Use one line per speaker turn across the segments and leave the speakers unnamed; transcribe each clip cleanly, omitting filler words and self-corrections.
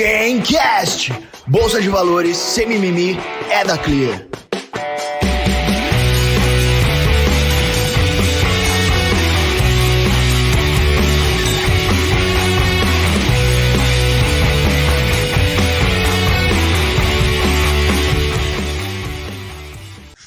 Gamecast! Bolsa de valores, sem mimimi, é da Clear.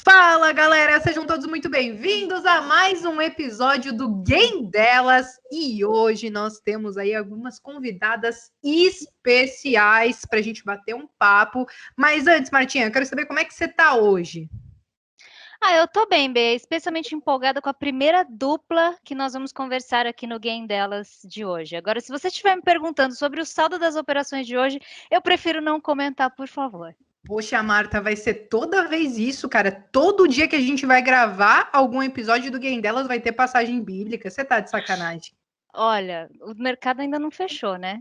Fala galera, sejam todos muito bem-vindos a mais um episódio do Game Delas e hoje nós temos aí algumas convidadas especiais para a gente bater um papo. Mas antes, Martinha, eu quero saber como é que você tá hoje.
Eu tô bem, Bê, especialmente empolgada com a primeira dupla que nós vamos conversar aqui no Game Delas de hoje. Agora, se você estiver me perguntando sobre o saldo das operações de hoje, eu prefiro não comentar, por favor.
Poxa, Marta, vai ser toda vez isso, cara. Todo dia que a gente vai gravar algum episódio do Game Delas vai ter passagem bíblica. Você tá de sacanagem.
Olha, o mercado ainda não fechou, né?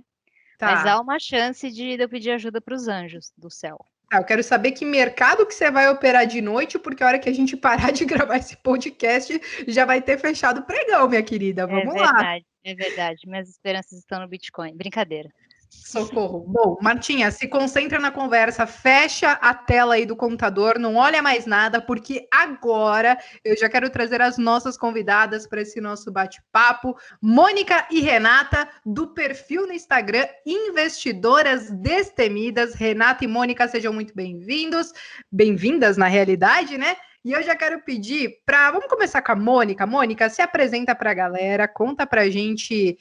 Tá.
Mas há uma chance de eu pedir ajuda para os anjos do céu.
Eu quero saber que mercado que você vai operar de noite, porque a hora que a gente parar de gravar esse podcast, já vai ter fechado o pregão, minha querida. Vamos lá.
É verdade. Minhas esperanças estão no Bitcoin. Brincadeira.
Socorro. Bom, Martinha, se concentra na conversa, fecha a tela aí do computador, não olha mais nada, porque agora eu já quero trazer as nossas convidadas para esse nosso bate-papo. Mônica e Renata, do perfil no Instagram Investidoras Destemidas. Renata e Mônica, sejam muito bem-vindos. Bem-vindas, na realidade, né? E eu já quero pedir para... Vamos começar com a Mônica. Mônica, se apresenta para a galera, conta para a gente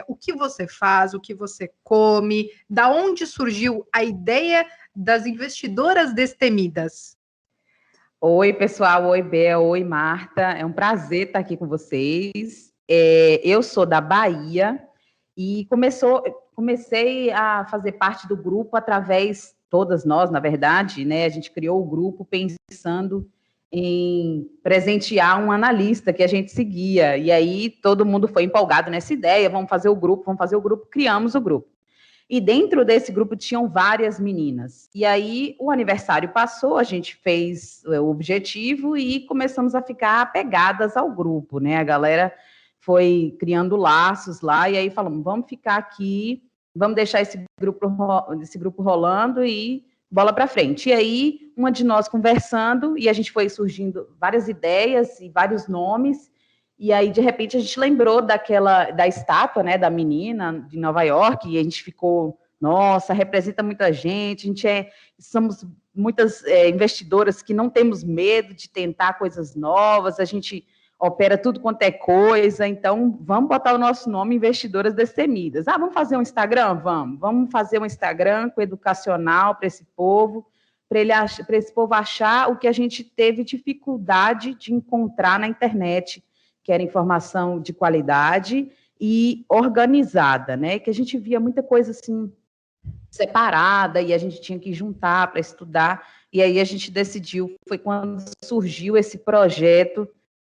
o que você faz, o que você come, da onde surgiu a ideia das Investidoras Destemidas.
Oi, pessoal. Oi, Bel. Oi, Marta. É um prazer estar aqui com vocês. Eu sou da Bahia e comecei a fazer parte do grupo através, todas nós, na verdade, né? A gente criou o grupo pensando em presentear um analista que a gente seguia, e aí todo mundo foi empolgado nessa ideia, vamos fazer o grupo, criamos o grupo. E dentro desse grupo tinham várias meninas, e aí o aniversário passou, a gente fez o objetivo e começamos a ficar apegadas ao grupo, né? A galera foi criando laços lá, e aí falamos, vamos ficar aqui, vamos deixar esse grupo rolando e bola para frente. E aí, uma de nós conversando, e a gente foi surgindo várias ideias e vários nomes, e aí, de repente, a gente lembrou da estátua, né, da menina de Nova York, e a gente ficou, nossa, representa muita gente, somos muitas investidoras que não temos medo de tentar coisas novas, a gente opera tudo quanto é coisa, então vamos botar o nosso nome Investidoras Destemidas. Vamos fazer um Instagram? Vamos fazer um Instagram com educacional para esse povo, para esse povo achar o que a gente teve dificuldade de encontrar na internet, que era informação de qualidade e organizada, né? Que a gente via muita coisa assim separada e a gente tinha que juntar para estudar, e aí a gente decidiu, foi quando surgiu esse projeto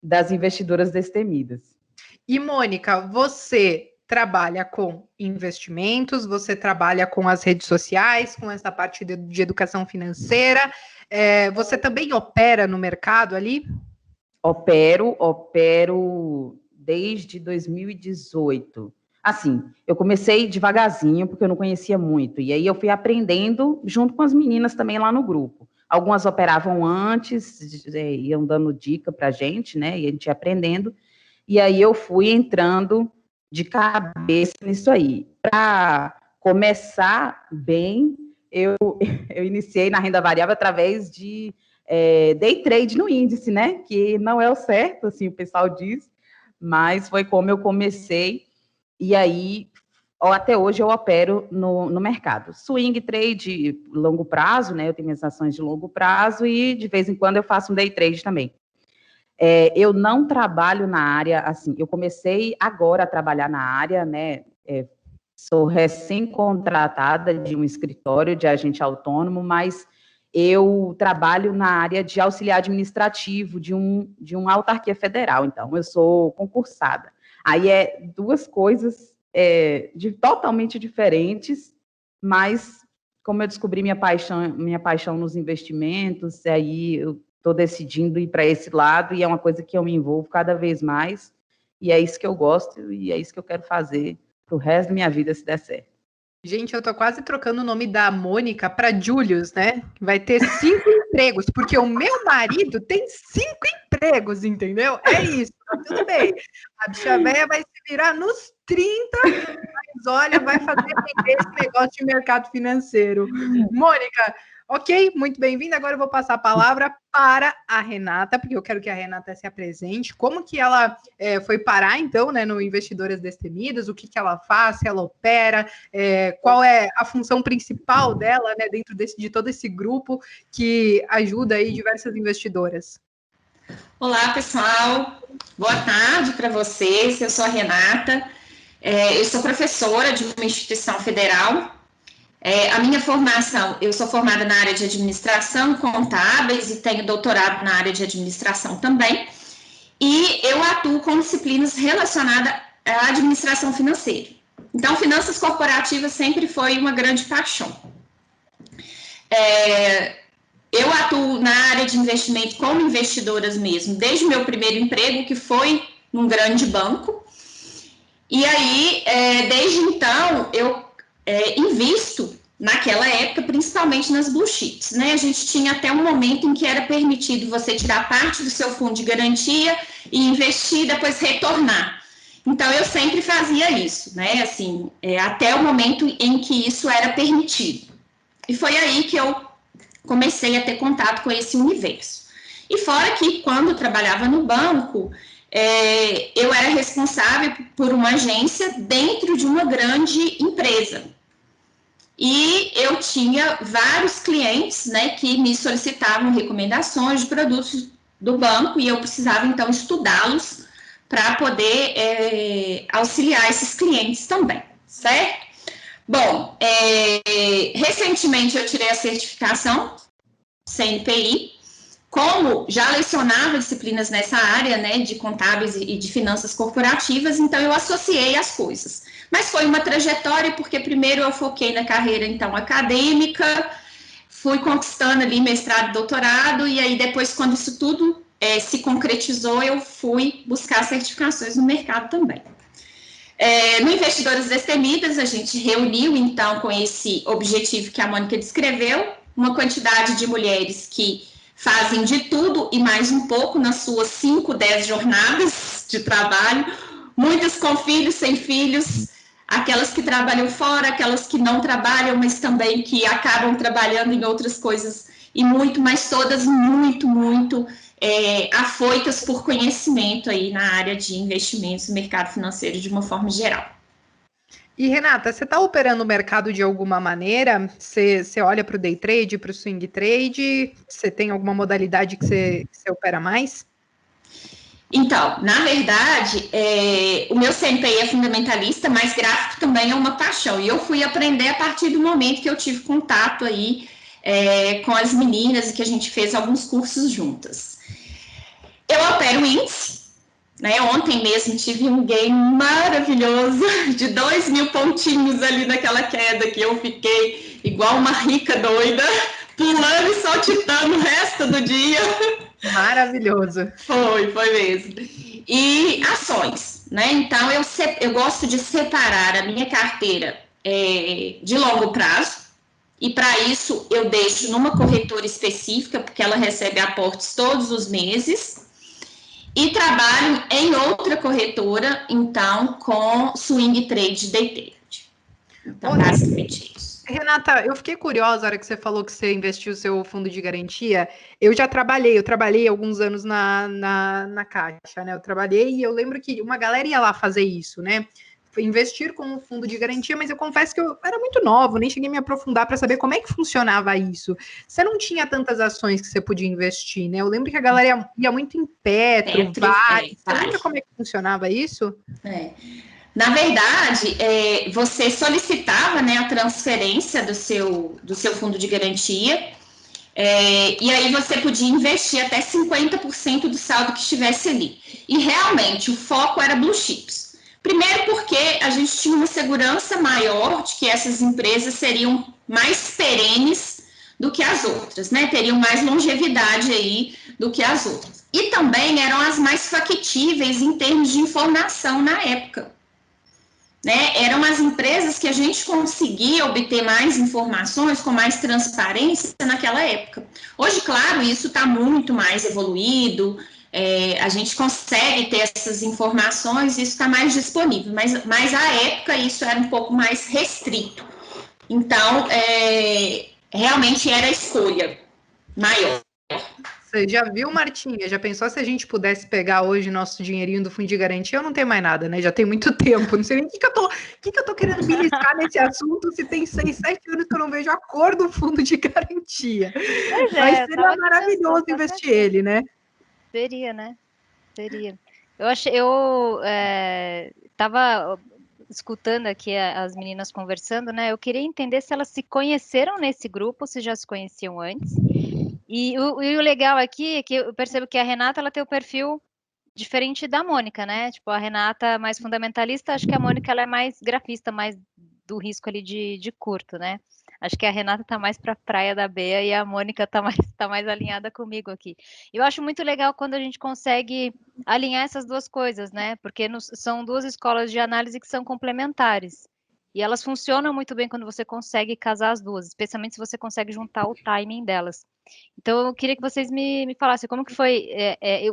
das Investidoras Destemidas.
E, Mônica, você trabalha com investimentos, você trabalha com as redes sociais, com essa parte de educação financeira, você também opera no mercado ali?
Opero desde 2018. Assim, eu comecei devagarzinho, porque eu não conhecia muito, e aí eu fui aprendendo junto com as meninas também lá no grupo. Algumas operavam antes, iam dando dica para a gente, né? E a gente ia aprendendo. E aí eu fui entrando de cabeça nisso aí. Para começar bem, eu iniciei na renda variável através de day trade no índice, né? Que não é o certo, assim, o pessoal diz, mas foi como eu comecei. E aí, até hoje eu opero no mercado. Swing trade, longo prazo, né? Eu tenho minhas ações de longo prazo e de vez em quando eu faço um day trade também. Eu não trabalho na área, assim, eu comecei agora a trabalhar na área, né? Sou recém-contratada de um escritório de agente autônomo, mas eu trabalho na área de auxiliar administrativo de uma autarquia federal, então eu sou concursada. Aí duas coisas totalmente diferentes, mas como eu descobri minha paixão nos investimentos, aí eu estou decidindo ir para esse lado, e é uma coisa que eu me envolvo cada vez mais, e é isso que eu gosto, e é isso que eu quero fazer para o resto da minha vida, se der certo.
Gente, eu tô quase trocando o nome da Mônica para Julius, né? Vai ter 5 empregos, porque o meu marido tem 5 empregos, entendeu? É isso, tá tudo bem. A bicha véia vai se virar nos 30, mas olha, vai fazer vender esse negócio de mercado financeiro. Mônica, ok, muito bem-vinda. Agora eu vou passar a palavra para a Renata, porque eu quero que a Renata se apresente. Como que ela foi parar, então, né, no Investidoras Destemidas? O que que ela faz? Se ela opera? Qual é a função principal dela, né, dentro de todo esse grupo que ajuda aí diversas investidoras?
Olá, pessoal. Boa tarde para vocês. Eu sou a Renata. Eu sou professora de uma instituição federal. A minha formação, eu sou formada na área de administração contábeis e tenho doutorado na área de administração também. E eu atuo com disciplinas relacionadas à administração financeira. Então, finanças corporativas sempre foi uma grande paixão. Eu atuo na área de investimento como investidoras mesmo, desde o meu primeiro emprego, que foi num grande banco. E aí, desde então, eu invisto, naquela época, principalmente nas blue chips, né? A gente tinha até um momento em que era permitido você tirar parte do seu fundo de garantia e investir, depois retornar. Então, eu sempre fazia isso, né? Assim, até o momento em que isso era permitido. E foi aí que eu comecei a ter contato com esse universo. E fora que, quando eu trabalhava no banco, eu era responsável por uma agência dentro de uma grande empresa. E eu tinha vários clientes, né, que me solicitavam recomendações de produtos do banco e eu precisava, então, estudá-los para poder auxiliar esses clientes também, certo? Bom, recentemente eu tirei a certificação CNPI. Como já lecionava disciplinas nessa área, né, de contábeis e de finanças corporativas, então eu associei as coisas. Mas foi uma trajetória, porque primeiro eu foquei na carreira, então, acadêmica, fui conquistando ali mestrado e doutorado, e aí depois, quando isso tudo se concretizou, eu fui buscar certificações no mercado também. No Investidoras Destemidas, a gente reuniu, então, com esse objetivo que a Mônica descreveu, uma quantidade de mulheres que fazem de tudo e mais um pouco nas suas 5, 10 jornadas de trabalho, muitas com filhos, sem filhos, aquelas que trabalham fora, aquelas que não trabalham, mas também que acabam trabalhando em outras coisas, e muito, mas todas muito, muito afoitas por conhecimento aí na área de investimentos no mercado financeiro de uma forma geral.
E, Renata, você está operando o mercado de alguma maneira? Você olha para o day trade, para o swing trade? Você tem alguma modalidade que você opera mais?
Então, na verdade, o meu CNPI é fundamentalista, mas gráfico também é uma paixão. E eu fui aprender a partir do momento que eu tive contato aí com as meninas e que a gente fez alguns cursos juntas. Eu opero índice. Né, ontem mesmo tive um game maravilhoso de 2.000 pontinhos ali naquela queda que eu fiquei igual uma rica doida, pulando e saltitando o resto do dia.
Maravilhoso.
Foi mesmo. E ações, né? Então eu gosto de separar a minha carteira de longo prazo, e para isso eu deixo numa corretora específica, porque ela recebe aportes todos os meses. E trabalho em outra corretora, então, com swing trade day trade. Então, basicamente isso.
Renata, eu fiquei curiosa na hora que você falou que você investiu o seu fundo de garantia. Eu trabalhei alguns anos na Caixa, né? Eu trabalhei e eu lembro que uma galera ia lá fazer isso, né? Investir com um fundo de garantia, mas eu confesso que eu era muito nova, nem cheguei a me aprofundar para saber como é que funcionava isso. Você não tinha tantas ações que você podia investir, né? Eu lembro que a galera ia muito em Petro, Vale. Você lembra como é que funcionava isso?
Na verdade, você solicitava, né, a transferência do seu fundo de garantia, e aí você podia investir até 50% do saldo que estivesse ali. E realmente o foco era blue chips. Primeiro porque a gente tinha uma segurança maior de que essas empresas seriam mais perenes do que as outras, né? Teriam mais longevidade aí do que as outras. E também eram as mais factíveis em termos de informação na época. né, eram as empresas que a gente conseguia obter mais informações com mais transparência naquela época. Hoje, claro, isso está muito mais evoluído, a gente consegue ter essas informações, isso está mais disponível, mas à época isso era um pouco mais restrito. Então, realmente era a escolha maior.
Você já viu, Martinha? Já pensou se a gente pudesse pegar hoje nosso dinheirinho do fundo de garantia? Eu não tenho mais nada, né? Já tem muito tempo. Não sei nem o que eu tô querendo beliscar nesse assunto se tem 6, 7 anos que eu não vejo a cor do fundo de garantia. Mas seria maravilhoso investir ele, né?
Seria, né? Seria. Eu estava escutando aqui as meninas conversando, né? Eu queria entender se elas se conheceram nesse grupo, se já se conheciam antes. E o legal aqui é que eu percebo que a Renata, ela tem o perfil diferente da Mônica, né? Tipo, a Renata mais fundamentalista, acho que a Mônica, ela é mais grafista, mais do risco ali de curto, né? Acho que a Renata tá mais para a praia da Bea e a Mônica tá mais alinhada comigo aqui. Eu acho muito legal quando a gente consegue alinhar essas duas coisas, né? Porque são duas escolas de análise que são complementares. E elas funcionam muito bem quando você consegue casar as duas, especialmente se você consegue juntar o timing delas. Então, eu queria que vocês me falassem como que foi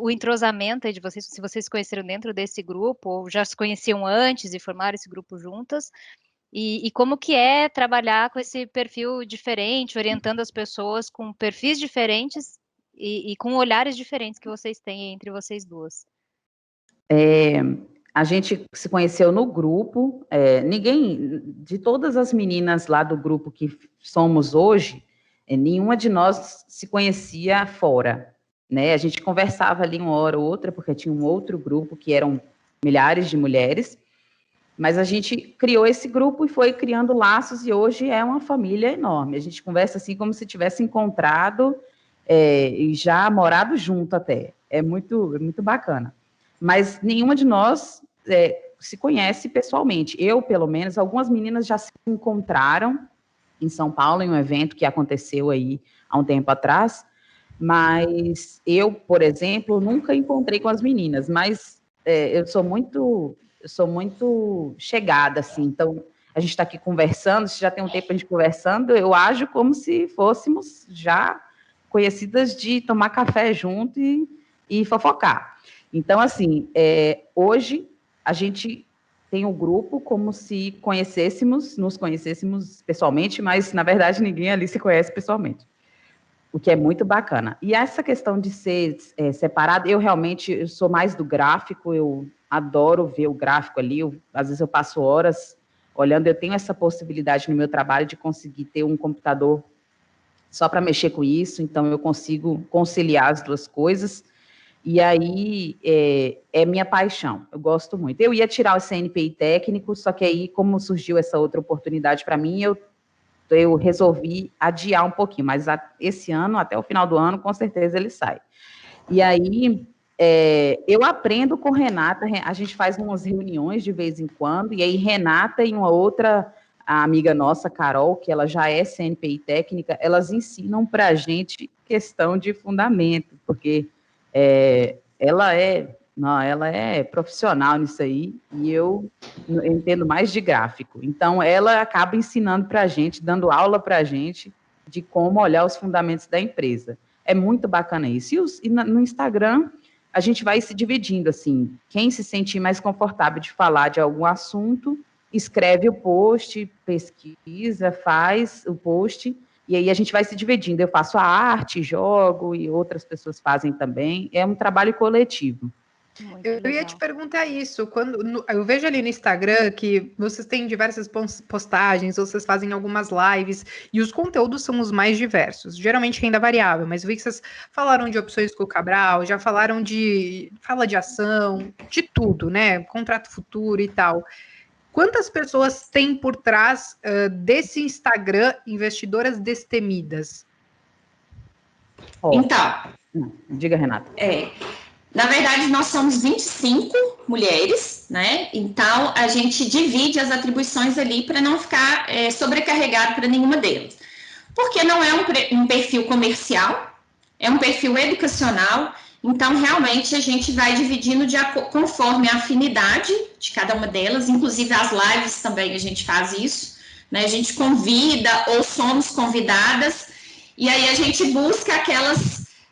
o entrosamento aí de vocês, se vocês se conheceram dentro desse grupo, ou já se conheciam antes e formaram esse grupo juntas, e como que é trabalhar com esse perfil diferente, orientando as pessoas com perfis diferentes e com olhares diferentes que vocês têm entre vocês duas.
A gente se conheceu no grupo, ninguém, de todas as meninas lá do grupo que somos hoje, nenhuma de nós se conhecia fora, né? A gente conversava ali uma hora ou outra, porque tinha um outro grupo que eram milhares de mulheres, mas a gente criou esse grupo e foi criando laços, e hoje é uma família enorme. A gente conversa assim como se tivesse encontrado e já morado junto até. É muito bacana. Mas nenhuma de nós se conhece pessoalmente. Eu, pelo menos, algumas meninas já se encontraram em São Paulo, em um evento que aconteceu aí há um tempo atrás, mas eu, por exemplo, nunca encontrei com as meninas, mas eu sou muito chegada, assim, então a gente está aqui conversando, se já tem um tempo a gente conversando, eu ajo como se fôssemos já conhecidas de tomar café junto e fofocar. Então, assim, hoje a gente tem um grupo como se nos conhecêssemos pessoalmente, mas, na verdade, ninguém ali se conhece pessoalmente, o que é muito bacana. E essa questão de ser separado, eu sou mais do gráfico, eu adoro ver o gráfico ali, às vezes eu passo horas olhando, eu tenho essa possibilidade no meu trabalho de conseguir ter um computador só para mexer com isso, então eu consigo conciliar as duas coisas. E aí, é minha paixão, eu gosto muito. Eu ia tirar o CNPI técnico, só que aí, como surgiu essa outra oportunidade para mim, eu resolvi adiar um pouquinho, mas esse ano, até o final do ano, com certeza ele sai. E aí, eu aprendo com Renata, a gente faz umas reuniões de vez em quando, e aí Renata e uma outra amiga nossa, Carol, que ela já é CNPI técnica, elas ensinam para a gente questão de fundamento, porque ela é profissional nisso aí, e eu entendo mais de gráfico. Então, ela acaba ensinando para a gente, dando aula para a gente de como olhar os fundamentos da empresa. É muito bacana isso. E no Instagram, a gente vai se dividindo, assim, quem se sentir mais confortável de falar de algum assunto, escreve o post, pesquisa, faz o post, e aí a gente vai se dividindo. Eu faço a arte, jogo, e outras pessoas fazem também. É um trabalho coletivo.
Eu ia te perguntar isso, eu vejo ali no Instagram que vocês têm diversas postagens, vocês fazem algumas lives, e os conteúdos são os mais diversos, geralmente renda variável, mas eu vi que vocês falaram de opções com o Cabral, já falaram fala de ação, de tudo, né, contrato futuro e tal. Quantas pessoas tem por trás desse Instagram Investidoras Destemidas?
Então,
diga, Renata.
Na verdade, nós somos 25 mulheres, né? Então, a gente divide as atribuições ali para não ficar sobrecarregado para nenhuma delas. Porque não é um perfil comercial, é um perfil educacional. Então, realmente, a gente vai dividindo conforme a afinidade de cada uma delas, inclusive as lives também a gente faz isso, né? A gente convida ou somos convidadas, e aí a gente busca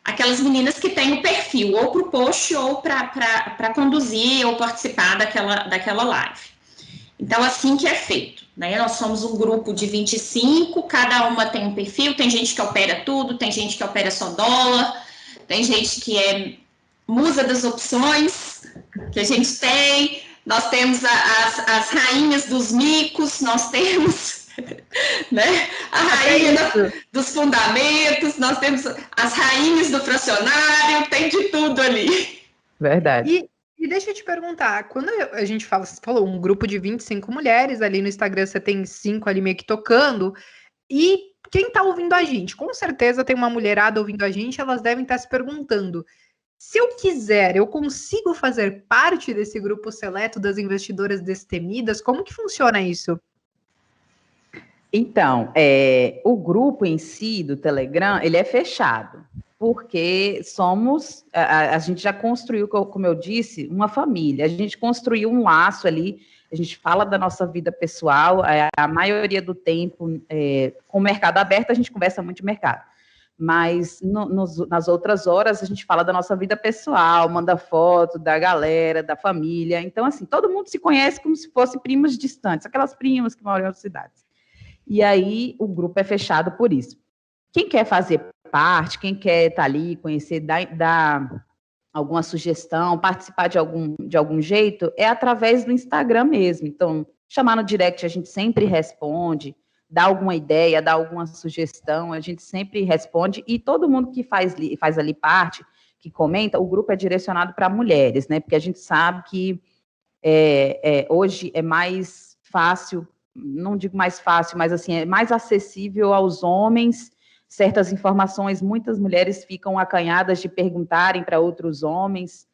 aquelas meninas que têm o perfil, ou para o post, ou para conduzir ou participar daquela live. Então, assim que é feito, né? Nós somos um grupo de 25, cada uma tem um perfil, tem gente que opera tudo, tem gente que opera só dólar, tem gente que é musa das opções, que a gente tem, nós temos as rainhas dos micos, nós temos, né, a rainha dos fundamentos, nós temos as rainhas do fracionário, tem de tudo ali.
Verdade.
E deixa eu te perguntar, quando a gente fala, você falou um grupo de 25 mulheres, ali no Instagram você tem 5 ali meio que tocando, e quem está ouvindo a gente, com certeza tem uma mulherada ouvindo a gente, elas devem estar se perguntando, se eu quiser, eu consigo fazer parte desse grupo seleto das investidoras destemidas? Como que funciona isso?
Então, o grupo em si do Telegram, ele é fechado, porque a gente já construiu, como eu disse, uma família, a gente construiu um laço ali, a gente fala da nossa vida pessoal, a maioria do tempo, com o mercado aberto, a gente conversa muito de mercado, mas nas outras horas a gente fala da nossa vida pessoal, manda foto da galera, da família, então assim, todo mundo se conhece como se fossem primas distantes, aquelas primas que moram em outras cidades. E aí o grupo é fechado por isso. Quem quer fazer parte, quem quer estar ali, conhecer, dar alguma sugestão, participar de algum jeito, é através do Instagram mesmo. Então, chamar no direct a gente sempre responde, dá alguma ideia, dá alguma sugestão, a gente sempre responde, e todo mundo que faz ali parte, que comenta, o grupo é direcionado para mulheres, né? Porque a gente sabe que hoje é mais fácil, não digo mais fácil, mas assim, é mais acessível aos homens certas informações. Muitas mulheres ficam acanhadas de perguntarem para outros homens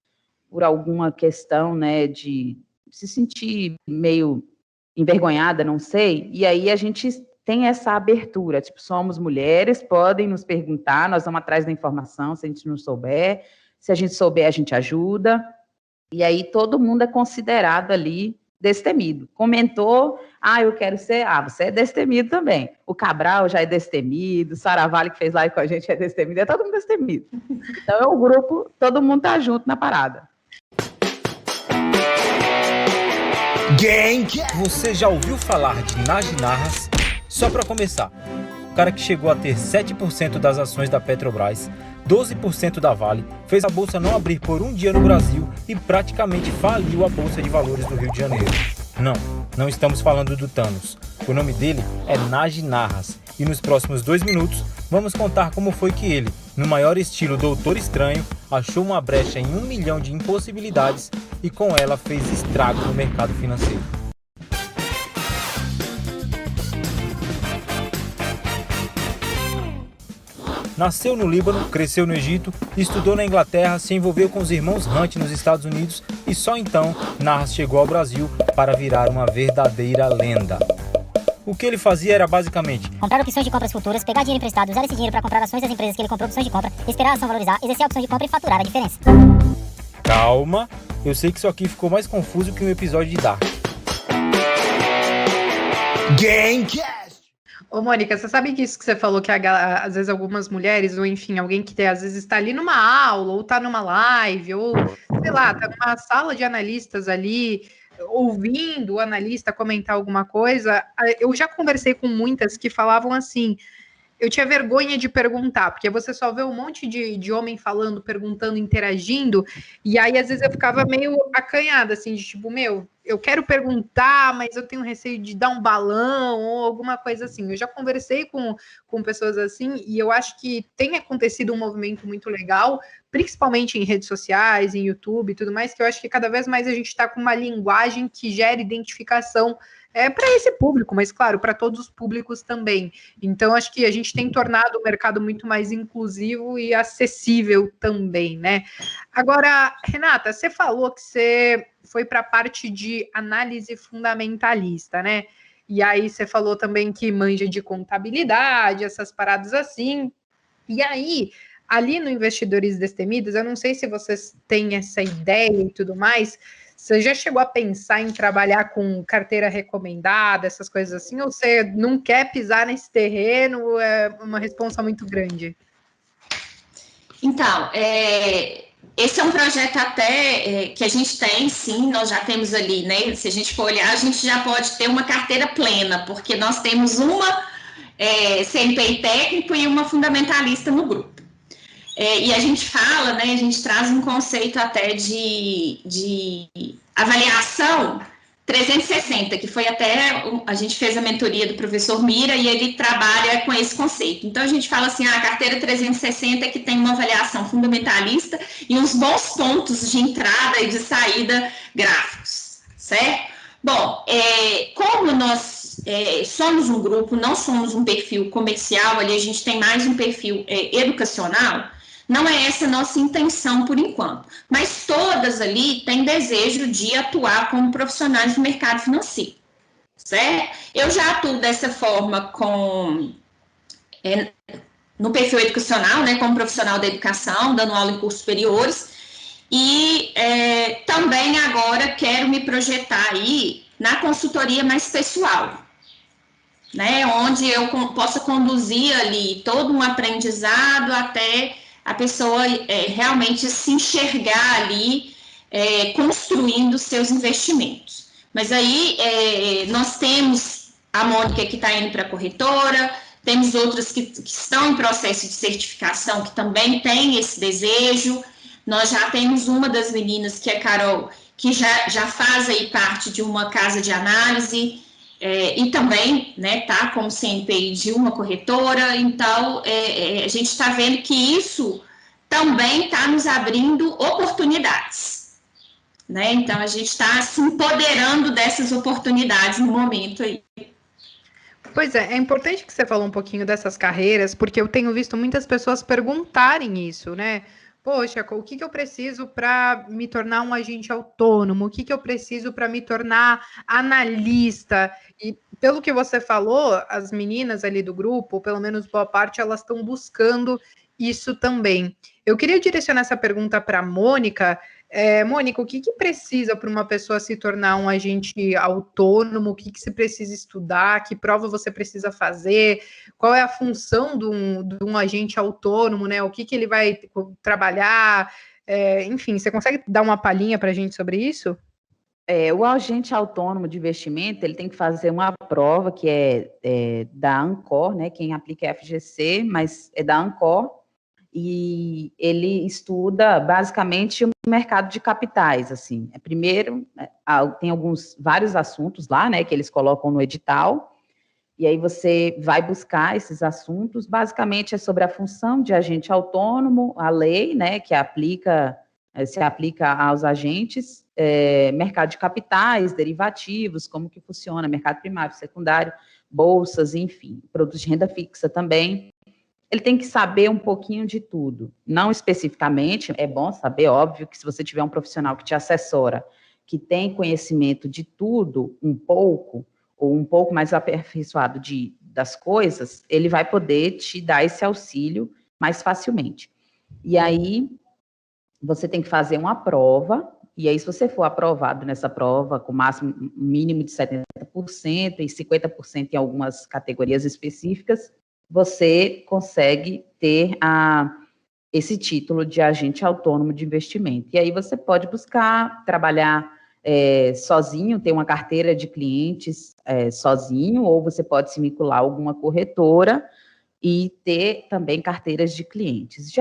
por alguma questão, né, de se sentir meio envergonhada, não sei, e aí a gente tem essa abertura, tipo, somos mulheres, podem nos perguntar, nós vamos atrás da informação, se a gente não souber, se a gente souber, a gente ajuda, e aí todo mundo é considerado ali destemido. Comentou, eu quero ser, você é destemido também. O Cabral já é destemido, o Saravalli que fez live com a gente é destemido, é todo mundo destemido. Então é o grupo, todo mundo tá junto na parada.
Você já ouviu falar de Najinarras? Só para começar, o cara que chegou a ter 7% das ações da Petrobras, 12% da Vale, fez a bolsa não abrir por um dia no Brasil e praticamente faliu a Bolsa de Valores do Rio de Janeiro. Não estamos falando do Thanos. O nome dele é Najinarras e nos próximos 2 minutos vamos contar como foi que ele, no maior estilo Doutor Estranho, achou uma brecha em 1 milhão de impossibilidades e com ela fez estrago no mercado financeiro. Nasceu no Líbano, cresceu no Egito, estudou na Inglaterra, se envolveu com os irmãos Hunt nos Estados Unidos e só então Narras chegou ao Brasil para virar uma verdadeira lenda. O que ele fazia era basicamente
comprar opções de compras futuras, pegar dinheiro emprestado, usar esse dinheiro para comprar ações das empresas que ele comprou opções de compra, esperar a ação valorizar, exercer a opção de compra e faturar a diferença.
Calma, eu sei que isso aqui ficou mais confuso que um episódio de Dark.
Ô, Mônica, você sabe que isso que você falou, que às vezes algumas mulheres, ou enfim, alguém que às vezes está ali numa aula, ou está numa live, ou, sei lá, está numa sala de analistas ali, ouvindo o analista comentar alguma coisa, eu já conversei com muitas que falavam assim, eu tinha vergonha de perguntar, porque você só vê um monte de homem falando, perguntando, interagindo, e aí às vezes eu ficava meio acanhada, assim, de tipo, eu quero perguntar, mas eu tenho receio de dar um balão ou alguma coisa assim. Eu já conversei com pessoas assim, e eu acho que tem acontecido um movimento muito legal, principalmente em redes sociais, em YouTube e tudo mais, que eu acho que cada vez mais a gente está com uma linguagem que gera identificação para esse público, mas claro, para todos os públicos também. Então, acho que a gente tem tornado o mercado muito mais inclusivo e acessível também, né? Agora, Renata, você falou que você foi para a parte de análise fundamentalista, né? E aí você falou também que manja de contabilidade, essas paradas assim. E aí, ali no Investidores Destemidos, eu não sei se vocês têm essa ideia e tudo mais, você já chegou a pensar em trabalhar com carteira recomendada, essas coisas assim, ou você não quer pisar nesse terreno, é uma responsa muito grande?
Então, esse é um projeto até que a gente tem, sim, nós já temos ali, né? Se a gente for olhar, a gente já pode ter uma carteira plena, porque nós temos uma CNPI técnico e uma fundamentalista no grupo. E a gente fala, né? A gente traz um conceito até de avaliação 360, que foi até, a gente fez a mentoria do professor Mira e ele trabalha com esse conceito. Então, a gente fala assim, a carteira 360 é que tem uma avaliação fundamentalista e uns bons pontos de entrada e de saída gráficos, certo? Bom, como nós somos um grupo, não somos um perfil comercial, ali a gente tem mais um perfil educacional, não é essa a nossa intenção por enquanto, mas todas ali têm desejo de atuar como profissionais do mercado financeiro, certo? Eu já atuo dessa forma no perfil educacional, né, como profissional da educação, dando aula em cursos superiores, e também agora quero me projetar aí na consultoria mais pessoal, né, onde eu possa conduzir ali todo um aprendizado até a pessoa realmente se enxergar ali, construindo seus investimentos. Mas aí nós temos a Mônica que está indo para a corretora, temos outras que estão em processo de certificação, que também tem esse desejo. Nós já temos uma das meninas, que é a Carol, que já faz aí parte de uma casa de análise, e também, né, tá como CNPI de uma corretora. Então, a gente está vendo que isso também está nos abrindo oportunidades, né? Então, a gente está se empoderando dessas oportunidades no momento aí.
Pois é importante que você falou um pouquinho dessas carreiras, porque eu tenho visto muitas pessoas perguntarem isso, né? Poxa, o que eu preciso para me tornar um agente autônomo? O que eu preciso para me tornar analista? E pelo que você falou, as meninas ali do grupo, pelo menos boa parte, elas estão buscando isso também. Eu queria direcionar essa pergunta para a Mônica. Mônica, o que precisa para uma pessoa se tornar um agente autônomo? O que você precisa estudar? Que prova você precisa fazer? Qual é a função de um agente autônomo, né? O que ele vai trabalhar? Enfim, você consegue dar uma palhinha para a gente sobre isso?
O agente autônomo de investimento, ele tem que fazer uma prova que é da Ancor, né? Quem aplica é a FGC, mas é da Ancor, e ele estuda basicamente o mercado de capitais, assim. Primeiro, tem vários assuntos lá, né, que eles colocam no edital, e aí você vai buscar esses assuntos. Basicamente é sobre a função de agente autônomo, a lei, né, que se aplica aos agentes, mercado de capitais, derivativos, como que funciona, mercado primário, secundário, bolsas, enfim, produtos de renda fixa também. Ele tem que saber um pouquinho de tudo, não especificamente, é bom saber, óbvio, que se você tiver um profissional que te assessora, que tem conhecimento de tudo, um pouco, ou um pouco mais aperfeiçoado das coisas, ele vai poder te dar esse auxílio mais facilmente. E aí, você tem que fazer uma prova, e aí se você for aprovado nessa prova, com mínimo de 70% e 50% em algumas categorias específicas, você consegue ter esse título de agente autônomo de investimento. E aí você pode buscar trabalhar sozinho, ter uma carteira de clientes sozinho, ou você pode se vincular a alguma corretora e ter também carteiras de clientes.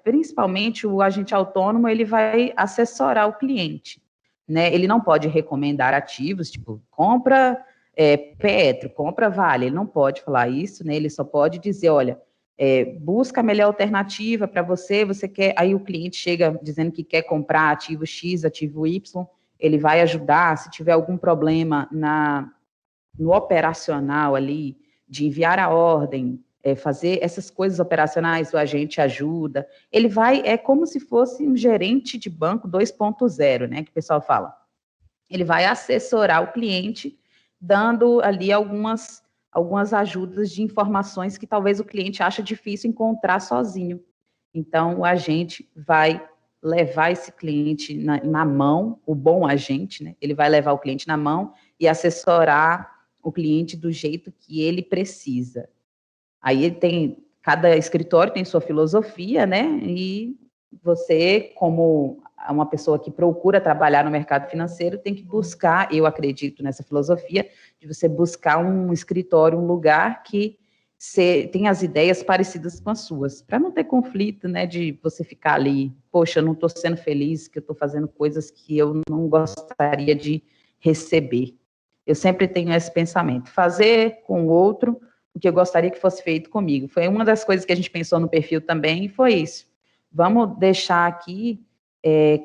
Principalmente o agente autônomo, ele vai assessorar o cliente, né? Ele não pode recomendar ativos, tipo, compra Petro, compra Vale, ele não pode falar isso, né? Ele só pode dizer, olha, busca a melhor alternativa para você quer, aí o cliente chega dizendo que quer comprar ativo X, ativo Y, ele vai ajudar, se tiver algum problema no operacional ali, de enviar a ordem, fazer essas coisas operacionais, o agente ajuda, ele é como se fosse um gerente de banco 2.0, né, que o pessoal fala. Ele vai assessorar o cliente, dando ali algumas ajudas de informações que talvez o cliente ache difícil encontrar sozinho. Então, o agente vai levar esse cliente na mão, o bom agente, né? Ele vai levar o cliente na mão e assessorar o cliente do jeito que ele precisa. Aí cada escritório tem sua filosofia, né? E você, como uma pessoa que procura trabalhar no mercado financeiro, tem que buscar, eu acredito nessa filosofia, de você buscar um escritório, um lugar que tem as ideias parecidas com as suas, para não ter conflito, né, de você ficar ali, poxa, eu não estou sendo feliz, que eu estou fazendo coisas que eu não gostaria de receber. Eu sempre tenho esse pensamento, fazer com o outro o que eu gostaria que fosse feito comigo. Foi uma das coisas que a gente pensou no perfil também, e foi isso. Vamos deixar aqui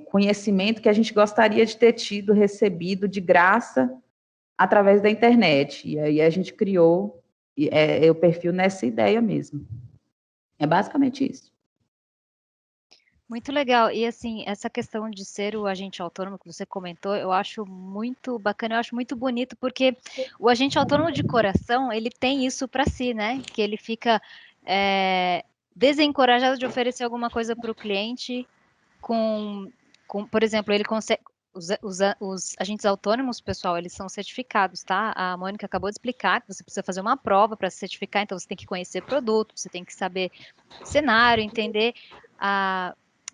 conhecimento que a gente gostaria de ter tido, recebido de graça através da internet. E aí a gente criou o perfil nessa ideia mesmo. É basicamente isso.
Muito legal. E assim, essa questão de ser o agente autônomo que você comentou, eu acho muito bacana, eu acho muito bonito, porque o agente autônomo de coração, ele tem isso para si, né? Que ele fica desencorajado de oferecer alguma coisa para o cliente por exemplo, ele consegue. Os agentes autônomos, pessoal, eles são certificados, tá? A Mônica acabou de explicar que você precisa fazer uma prova para se certificar, então você tem que conhecer produto, você tem que saber cenário, entender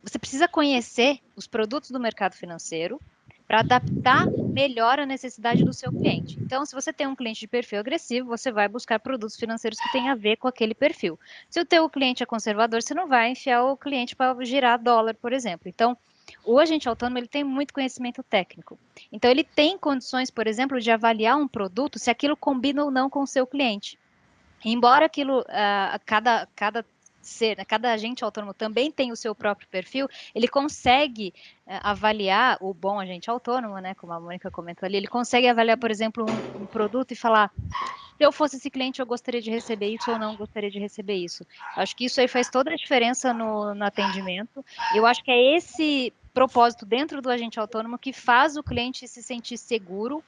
você precisa conhecer os produtos do mercado financeiro para adaptar melhor a necessidade do seu cliente. Então, se você tem um cliente de perfil agressivo, você vai buscar produtos financeiros que tenham a ver com aquele perfil. Se o teu cliente é conservador, você não vai enfiar o cliente para girar dólar, por exemplo. Então, o agente autônomo, ele tem muito conhecimento técnico. Então, ele tem condições, por exemplo, de avaliar um produto, se aquilo combina ou não com o seu cliente. Embora aquilo, cada agente autônomo também tem o seu próprio perfil, ele consegue avaliar o bom agente autônomo, né, como a Mônica comentou ali, ele consegue avaliar, por exemplo, um produto e falar, se eu fosse esse cliente, eu gostaria de receber isso ou não gostaria de receber isso. Acho que isso aí faz toda a diferença no atendimento. Eu acho que é esse propósito dentro do agente autônomo que faz o cliente se sentir seguro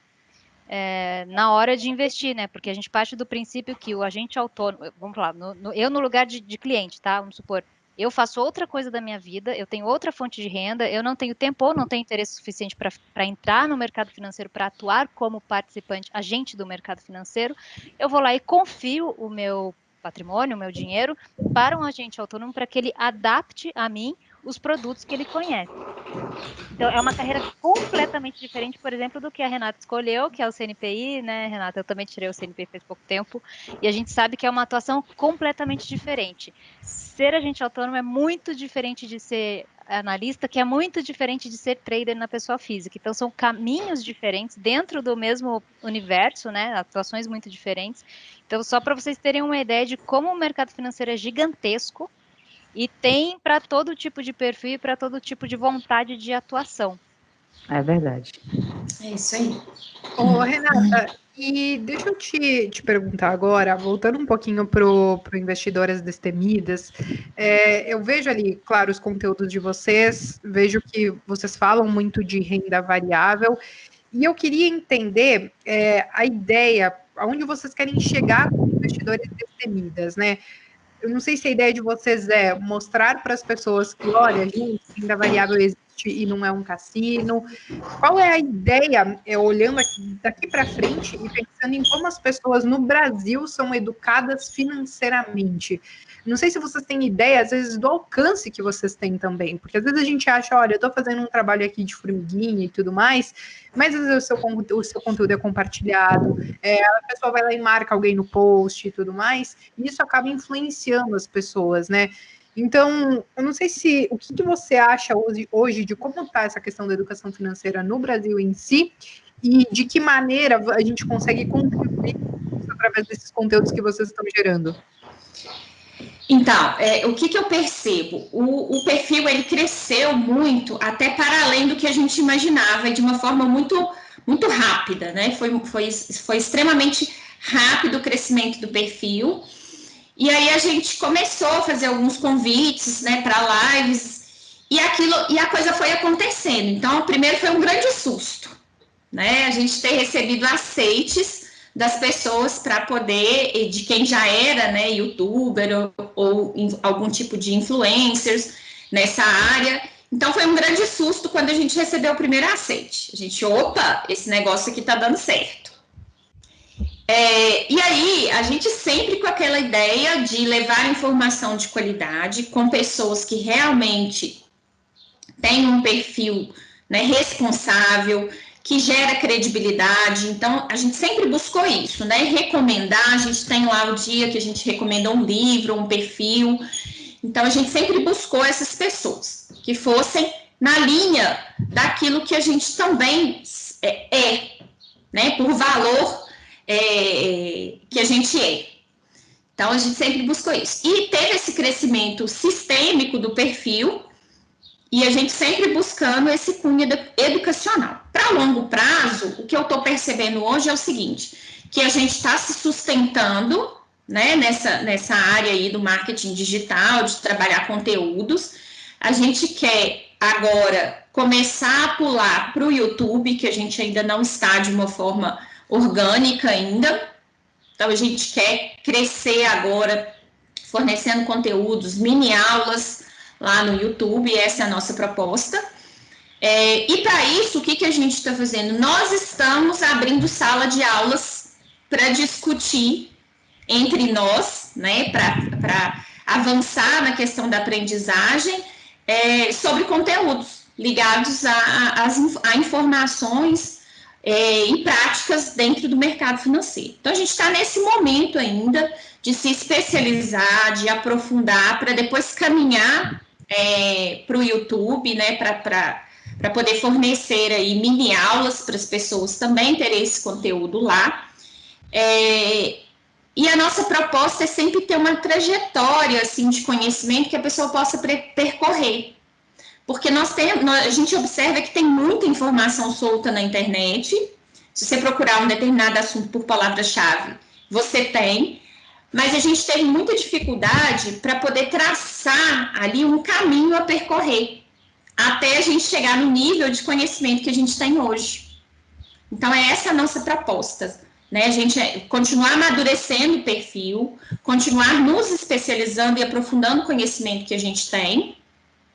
na hora de investir, né? Porque a gente parte do princípio que o agente autônomo, vamos falar, eu no lugar de cliente, tá? Vamos supor, eu faço outra coisa da minha vida, eu tenho outra fonte de renda, eu não tenho tempo ou não tenho interesse suficiente para entrar no mercado financeiro, para atuar como participante, agente do mercado financeiro, eu vou lá e confio o meu patrimônio, o meu dinheiro, para um agente autônomo para que ele adapte a mim os produtos que ele conhece. Então, é uma carreira completamente diferente, por exemplo, do que a Renata escolheu, que é o CNPI, né, Renata? Eu também tirei o CNPI faz pouco tempo, e a gente sabe que é uma atuação completamente diferente. Ser agente autônomo é muito diferente de ser analista, que é muito diferente de ser trader na pessoa física. Então, são caminhos diferentes dentro do mesmo universo, né, atuações muito diferentes. Então, só para vocês terem uma ideia de como o mercado financeiro é gigantesco, e tem para todo tipo de perfil e para todo tipo de vontade de atuação.
É verdade.
É isso aí.
Ô, Renata, e deixa eu te perguntar agora, voltando um pouquinho para o Investidoras Destemidas, eu vejo ali, claro, os conteúdos de vocês, vejo que vocês falam muito de renda variável, e eu queria entender a ideia, aonde vocês querem chegar com Investidores Destemidas, né? Eu não sei se a ideia de vocês é mostrar para as pessoas que, olha, gente, renda variável existe e não é um cassino. Qual é a ideia, olhando daqui para frente e pensando em como as pessoas no Brasil são educadas financeiramente? Não sei se vocês têm ideia, às vezes, do alcance que vocês têm também, porque às vezes a gente acha, olha, eu estou fazendo um trabalho aqui de formiguinha e tudo mais, mas às vezes o seu conteúdo é compartilhado, a pessoa vai lá e marca alguém no post e tudo mais, e isso acaba influenciando as pessoas, né? Então, eu não sei o que você acha hoje de como está essa questão da educação financeira no Brasil em si, e de que maneira a gente consegue contribuir através desses conteúdos que vocês estão gerando.
Então, o que eu percebo? O perfil, ele cresceu muito, até para além do que a gente imaginava, e de uma forma muito, muito rápida, né? Foi extremamente rápido o crescimento do perfil. E aí a gente começou a fazer alguns convites, né, para lives, e a coisa foi acontecendo. Então, primeiro foi um grande susto, né? A gente ter recebido aceites das pessoas para poder, de quem já era, né, youtuber ou algum tipo de influencers nessa área. Então, foi um grande susto quando a gente recebeu o primeiro aceite. A gente, opa, esse negócio aqui tá dando certo. E aí, a gente sempre com aquela ideia de levar informação de qualidade com pessoas que realmente têm um perfil, né, responsável, que gera credibilidade. Então, a gente sempre buscou isso, né? Recomendar, a gente tem lá o dia que a gente recomenda um livro, um perfil. Então, a gente sempre buscou essas pessoas que fossem na linha daquilo que a gente também né? Por valor que a gente é. Então, a gente sempre buscou isso. E teve esse crescimento sistêmico do perfil, e a gente sempre buscando esse cunho educacional. Para longo prazo, o que eu estou percebendo hoje é o seguinte, que a gente está se sustentando, né, nessa área aí do marketing digital, de trabalhar conteúdos. A gente quer agora começar a pular para o YouTube, que a gente ainda não está de uma forma orgânica ainda. Então, a gente quer crescer agora, fornecendo conteúdos, mini aulas lá no YouTube, essa é a nossa proposta. E para isso, o que a gente está fazendo? Nós estamos abrindo sala de aulas para discutir entre nós, né, para avançar na questão da aprendizagem, sobre conteúdos ligados a informações e práticas dentro do mercado financeiro. Então, a gente está nesse momento ainda de se especializar, de aprofundar, para depois caminhar para o YouTube, né, para poder fornecer aí mini aulas para as pessoas também terem esse conteúdo lá. E a nossa proposta é sempre ter uma trajetória assim, de conhecimento que a pessoa possa percorrer. Porque a gente observa que tem muita informação solta na internet. Se você procurar um determinado assunto por palavra-chave, você tem. Mas a gente teve muita dificuldade para poder traçar ali um caminho a percorrer, até a gente chegar no nível de conhecimento que a gente tem hoje. Então, é essa a nossa proposta, né? A gente continuar amadurecendo o perfil, continuar nos especializando e aprofundando o conhecimento que a gente tem.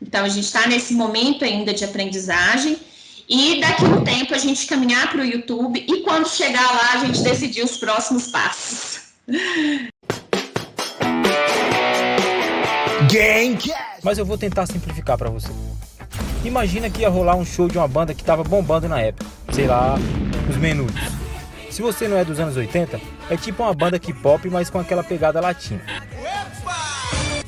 Então, a gente está nesse momento ainda de aprendizagem, e daqui a um tempo a gente caminhar para o YouTube, e quando chegar lá, a gente decidir os próximos passos.
Mas eu vou tentar simplificar para você. Imagina que ia rolar um show de uma banda que estava bombando na época, sei lá, os Menudos. Se você não é dos anos 80, é tipo uma banda K-pop, mas com aquela pegada latina.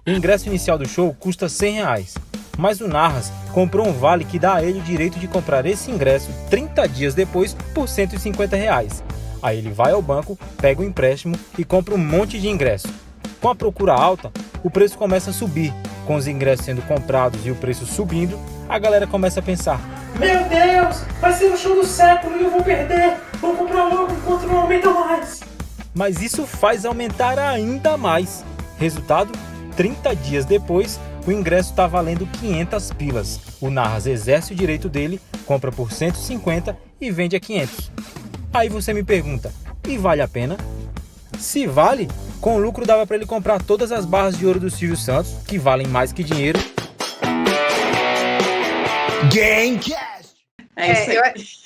O ingresso inicial do show custa R$100, mas o Narras comprou um vale que dá a ele o direito de comprar esse ingresso 30 dias depois por R$150. Aí ele vai ao banco, pega o empréstimo e compra um monte de ingresso. Com a procura alta, o preço começa a subir. Com os ingressos sendo comprados e o preço subindo, a galera começa a pensar: meu Deus, vai ser o show do século e eu vou perder. Vou comprar logo enquanto não aumenta mais. Mas isso faz aumentar ainda mais. Resultado, 30 dias depois, o ingresso está valendo 500 pilas. O Narras exerce o direito dele, compra por 150 e vende a 500. Aí você me pergunta, e vale a pena? Se vale, com o lucro dava para ele comprar todas as barras de ouro do Silvio Santos, que valem mais que dinheiro.
Eu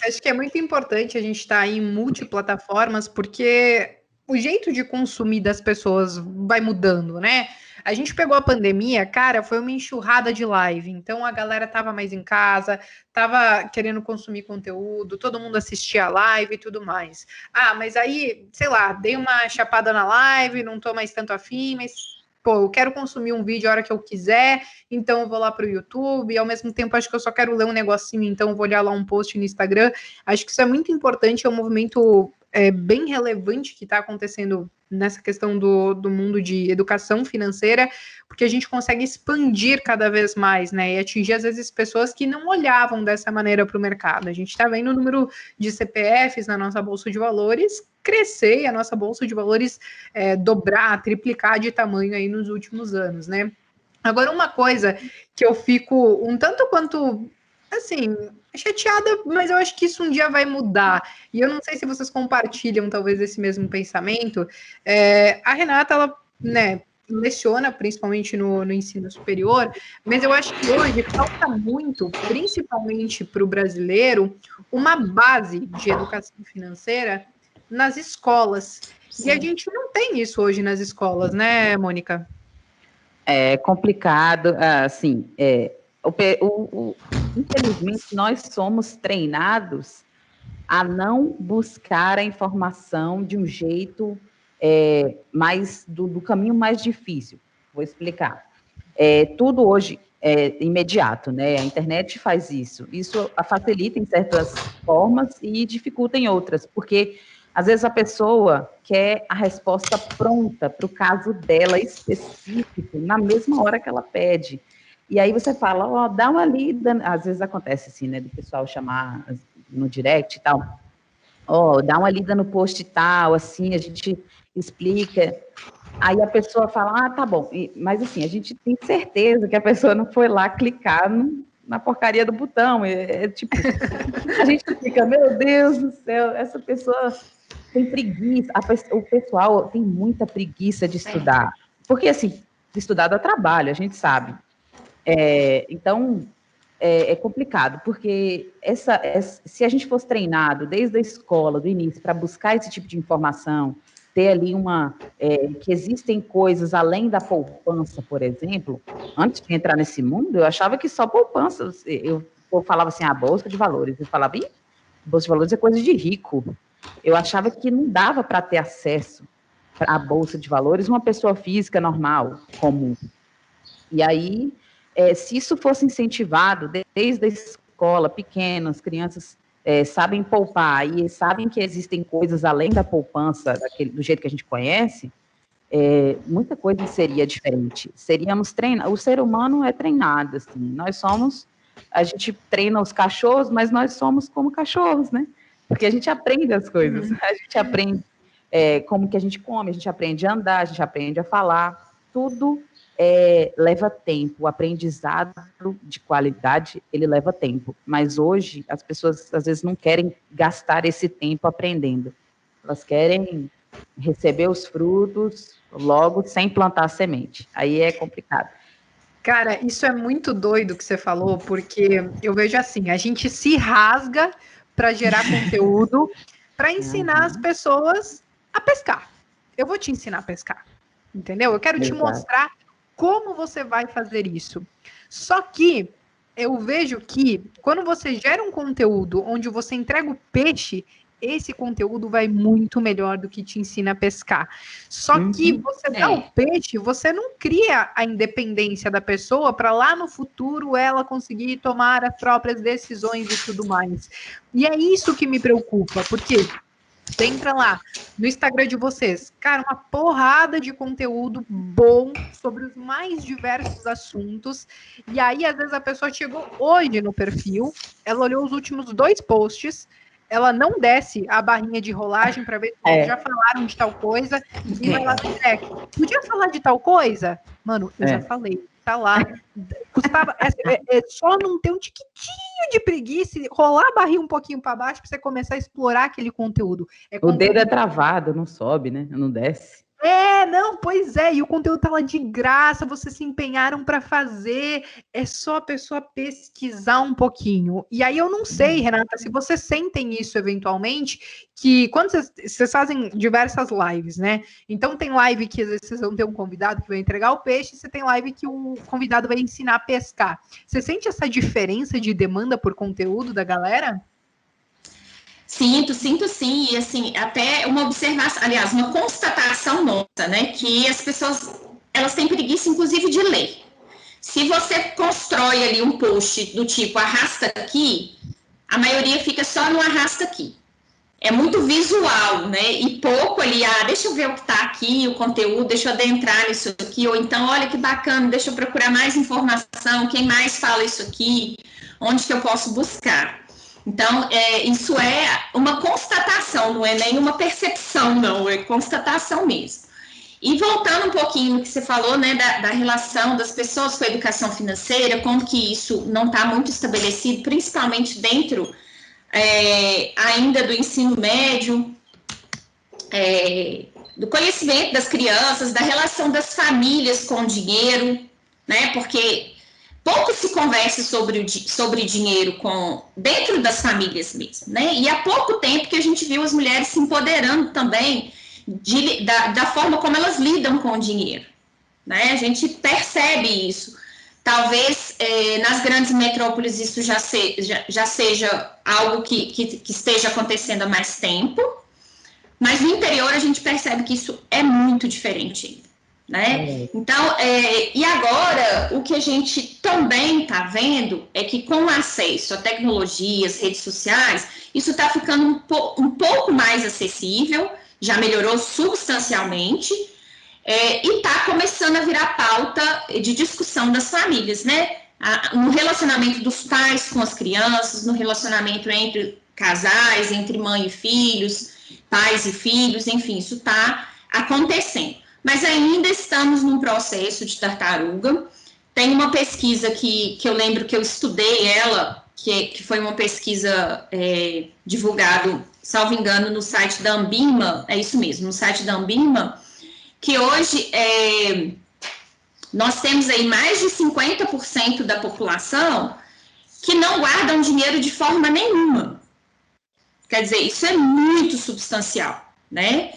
acho que é muito importante a gente estar em multiplataformas, porque o jeito de consumir das pessoas vai mudando, né? A gente pegou a pandemia, cara, foi uma enxurrada de live. Então a galera tava mais em casa, tava querendo consumir conteúdo, todo mundo assistia a live e tudo mais. Ah, mas aí, sei lá, dei uma chapada na live, não tô mais tanto afim, mas pô, eu quero consumir um vídeo a hora que eu quiser, então eu vou lá pro YouTube, e ao mesmo tempo acho que eu só quero ler um negocinho, então eu vou olhar lá um post no Instagram. Acho que isso é muito importante, é um movimento bem relevante que está acontecendo nessa questão do mundo de educação financeira, porque a gente consegue expandir cada vez mais, né, e atingir às vezes pessoas que não olhavam dessa maneira para o mercado. A gente está vendo o número de CPFs na nossa Bolsa de Valores crescer, e a nossa Bolsa de Valores dobrar, triplicar de tamanho aí nos últimos anos, né. Agora, uma coisa que eu fico um tanto quanto assim, chateada, mas eu acho que isso um dia vai mudar. E eu não sei se vocês compartilham, talvez, esse mesmo pensamento. A Renata, ela, né, leciona principalmente no ensino superior, mas eu acho que hoje falta muito, principalmente para o brasileiro, uma base de educação financeira nas escolas.
Sim.
E a gente não tem isso hoje nas escolas, né, Mônica?
É complicado, assim, infelizmente nós somos treinados a não buscar a informação de um jeito mais do caminho mais difícil. Vou explicar. Tudo hoje é imediato, né? A internet faz isso. Isso facilita em certas formas e dificulta em outras, porque às vezes a pessoa quer a resposta pronta para o caso dela específico, na mesma hora que ela pede. E aí você fala, ó, dá uma lida, às vezes acontece assim, né, do pessoal chamar no direct e tal, ó, dá uma lida no post e tal, assim, a gente explica. Aí a pessoa fala, tá bom, mas assim, a gente tem certeza que a pessoa não foi lá clicar na porcaria do botão, tipo, a gente fica, meu Deus do céu, essa pessoa tem preguiça, o pessoal tem muita preguiça de estudar, porque assim, estudar dá trabalho, a gente sabe. Então, é complicado, porque se a gente fosse treinado desde a escola, do início, para buscar esse tipo de informação, ter ali que existem coisas além da poupança, por exemplo, antes de entrar nesse mundo, eu achava que só poupança, eu falava assim, bolsa de valores, eu falava, bolsa de valores é coisa de rico. Eu achava que não dava para ter acesso à bolsa de valores uma pessoa física normal, comum. E aí, se isso fosse incentivado desde a escola, pequenas, crianças sabem poupar e sabem que existem coisas além da poupança, do jeito que a gente conhece, muita coisa seria diferente. Seríamos treinados, o ser humano é treinado, assim, a gente treina os cachorros, mas nós somos como cachorros, né? Porque a gente aprende as coisas, a gente aprende como que a gente come, a gente aprende a andar, a gente aprende a falar, tudo leva tempo, o aprendizado de qualidade, ele leva tempo, mas hoje as pessoas às vezes não querem gastar esse tempo aprendendo, elas querem receber os frutos logo sem plantar a semente, aí é complicado.
Cara, isso é muito doido que você falou, porque eu vejo assim, a gente se rasga para gerar conteúdo, para ensinar as pessoas a pescar. Eu vou te ensinar a pescar, entendeu? Eu quero te mostrar como você vai fazer isso. Só que eu vejo que quando você gera um conteúdo onde você entrega o peixe, esse conteúdo vai muito melhor do que te ensina a pescar. Só que você dá o peixe, você não cria a independência da pessoa para lá no futuro ela conseguir tomar as próprias decisões e tudo mais. E é isso que me preocupa, porque você entra lá no Instagram de vocês, cara, uma porrada de conteúdo bom sobre os mais diversos assuntos. E aí, às vezes, a pessoa chegou hoje no perfil, ela olhou os últimos 2 posts, ela não desce a barrinha de rolagem para ver se já falaram de tal coisa, e vai lá no direct. Podia falar de tal coisa? Mano, eu já falei. Tá lá. Custava, só não ter um tiquitinho de preguiça, rolar a barriga um pouquinho para baixo para você começar a explorar aquele conteúdo.
O dedo é travado, não sobe, né? Não desce.
Não, pois é, e o conteúdo tá lá de graça, vocês se empenharam para fazer, é só a pessoa pesquisar um pouquinho. E aí eu não sei, Renata, se vocês sentem isso eventualmente, que quando vocês fazem diversas lives, né? Então tem live que às vezes vocês vão ter um convidado que vai entregar o peixe, e você tem live que o convidado vai ensinar a pescar. Você sente essa diferença de demanda por conteúdo da galera?
Sinto sim, e assim, até uma observação, aliás, uma constatação nossa, né, que as pessoas, elas têm preguiça, inclusive, de ler. Se você constrói ali um post do tipo, arrasta aqui, a maioria fica só no arrasta aqui. É muito visual, né, e pouco ali, deixa eu ver o que tá aqui, o conteúdo, deixa eu adentrar nisso aqui, ou então, olha que bacana, deixa eu procurar mais informação, quem mais fala isso aqui, onde que eu posso buscar. Então, isso é uma constatação, não é nenhuma percepção, não, é constatação mesmo. E voltando um pouquinho no que você falou, né, da relação das pessoas com a educação financeira, como que isso não está muito estabelecido, principalmente dentro ainda do ensino médio, do conhecimento das crianças, da relação das famílias com o dinheiro, né, porque pouco se conversa sobre dinheiro dentro das famílias mesmo, né, e há pouco tempo que a gente viu as mulheres se empoderando também da forma como elas lidam com o dinheiro, né, a gente percebe isso. Talvez nas grandes metrópoles isso já seja algo que esteja acontecendo há mais tempo, mas no interior a gente percebe que isso é muito diferente, né? Então, e agora, o que a gente também está vendo é que com o acesso a tecnologias, redes sociais, isso está ficando um pouco mais acessível, já melhorou substancialmente, e está começando a virar pauta de discussão das famílias, né? No relacionamento dos pais com as crianças, no relacionamento entre casais, entre mãe e filhos, pais e filhos, enfim, isso está acontecendo. Mas ainda estamos num processo de tartaruga. Tem uma pesquisa que eu lembro que eu estudei ela, que foi uma pesquisa divulgada, salvo engano, no site da Ambima, é isso mesmo, no site da Ambima, que hoje nós temos aí mais de 50% da população que não guardam dinheiro de forma nenhuma. Quer dizer, isso é muito substancial, né?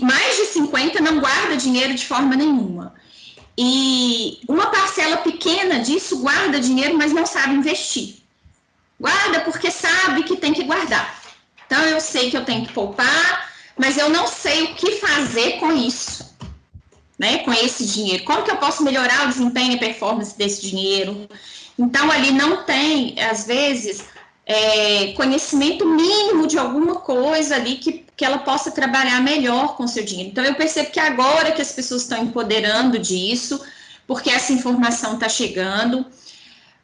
Mais de 50% não guarda dinheiro de forma nenhuma. E uma parcela pequena disso guarda dinheiro, mas não sabe investir. Guarda porque sabe que tem que guardar. Então, eu sei que eu tenho que poupar, mas eu não sei o que fazer com isso, né? Com esse dinheiro. Como que eu posso melhorar o desempenho e performance desse dinheiro? Então, ali não tem, às vezes, conhecimento mínimo de alguma coisa ali que ela possa trabalhar melhor com o seu dinheiro. Então, eu percebo que agora que as pessoas estão empoderando disso, porque essa informação está chegando,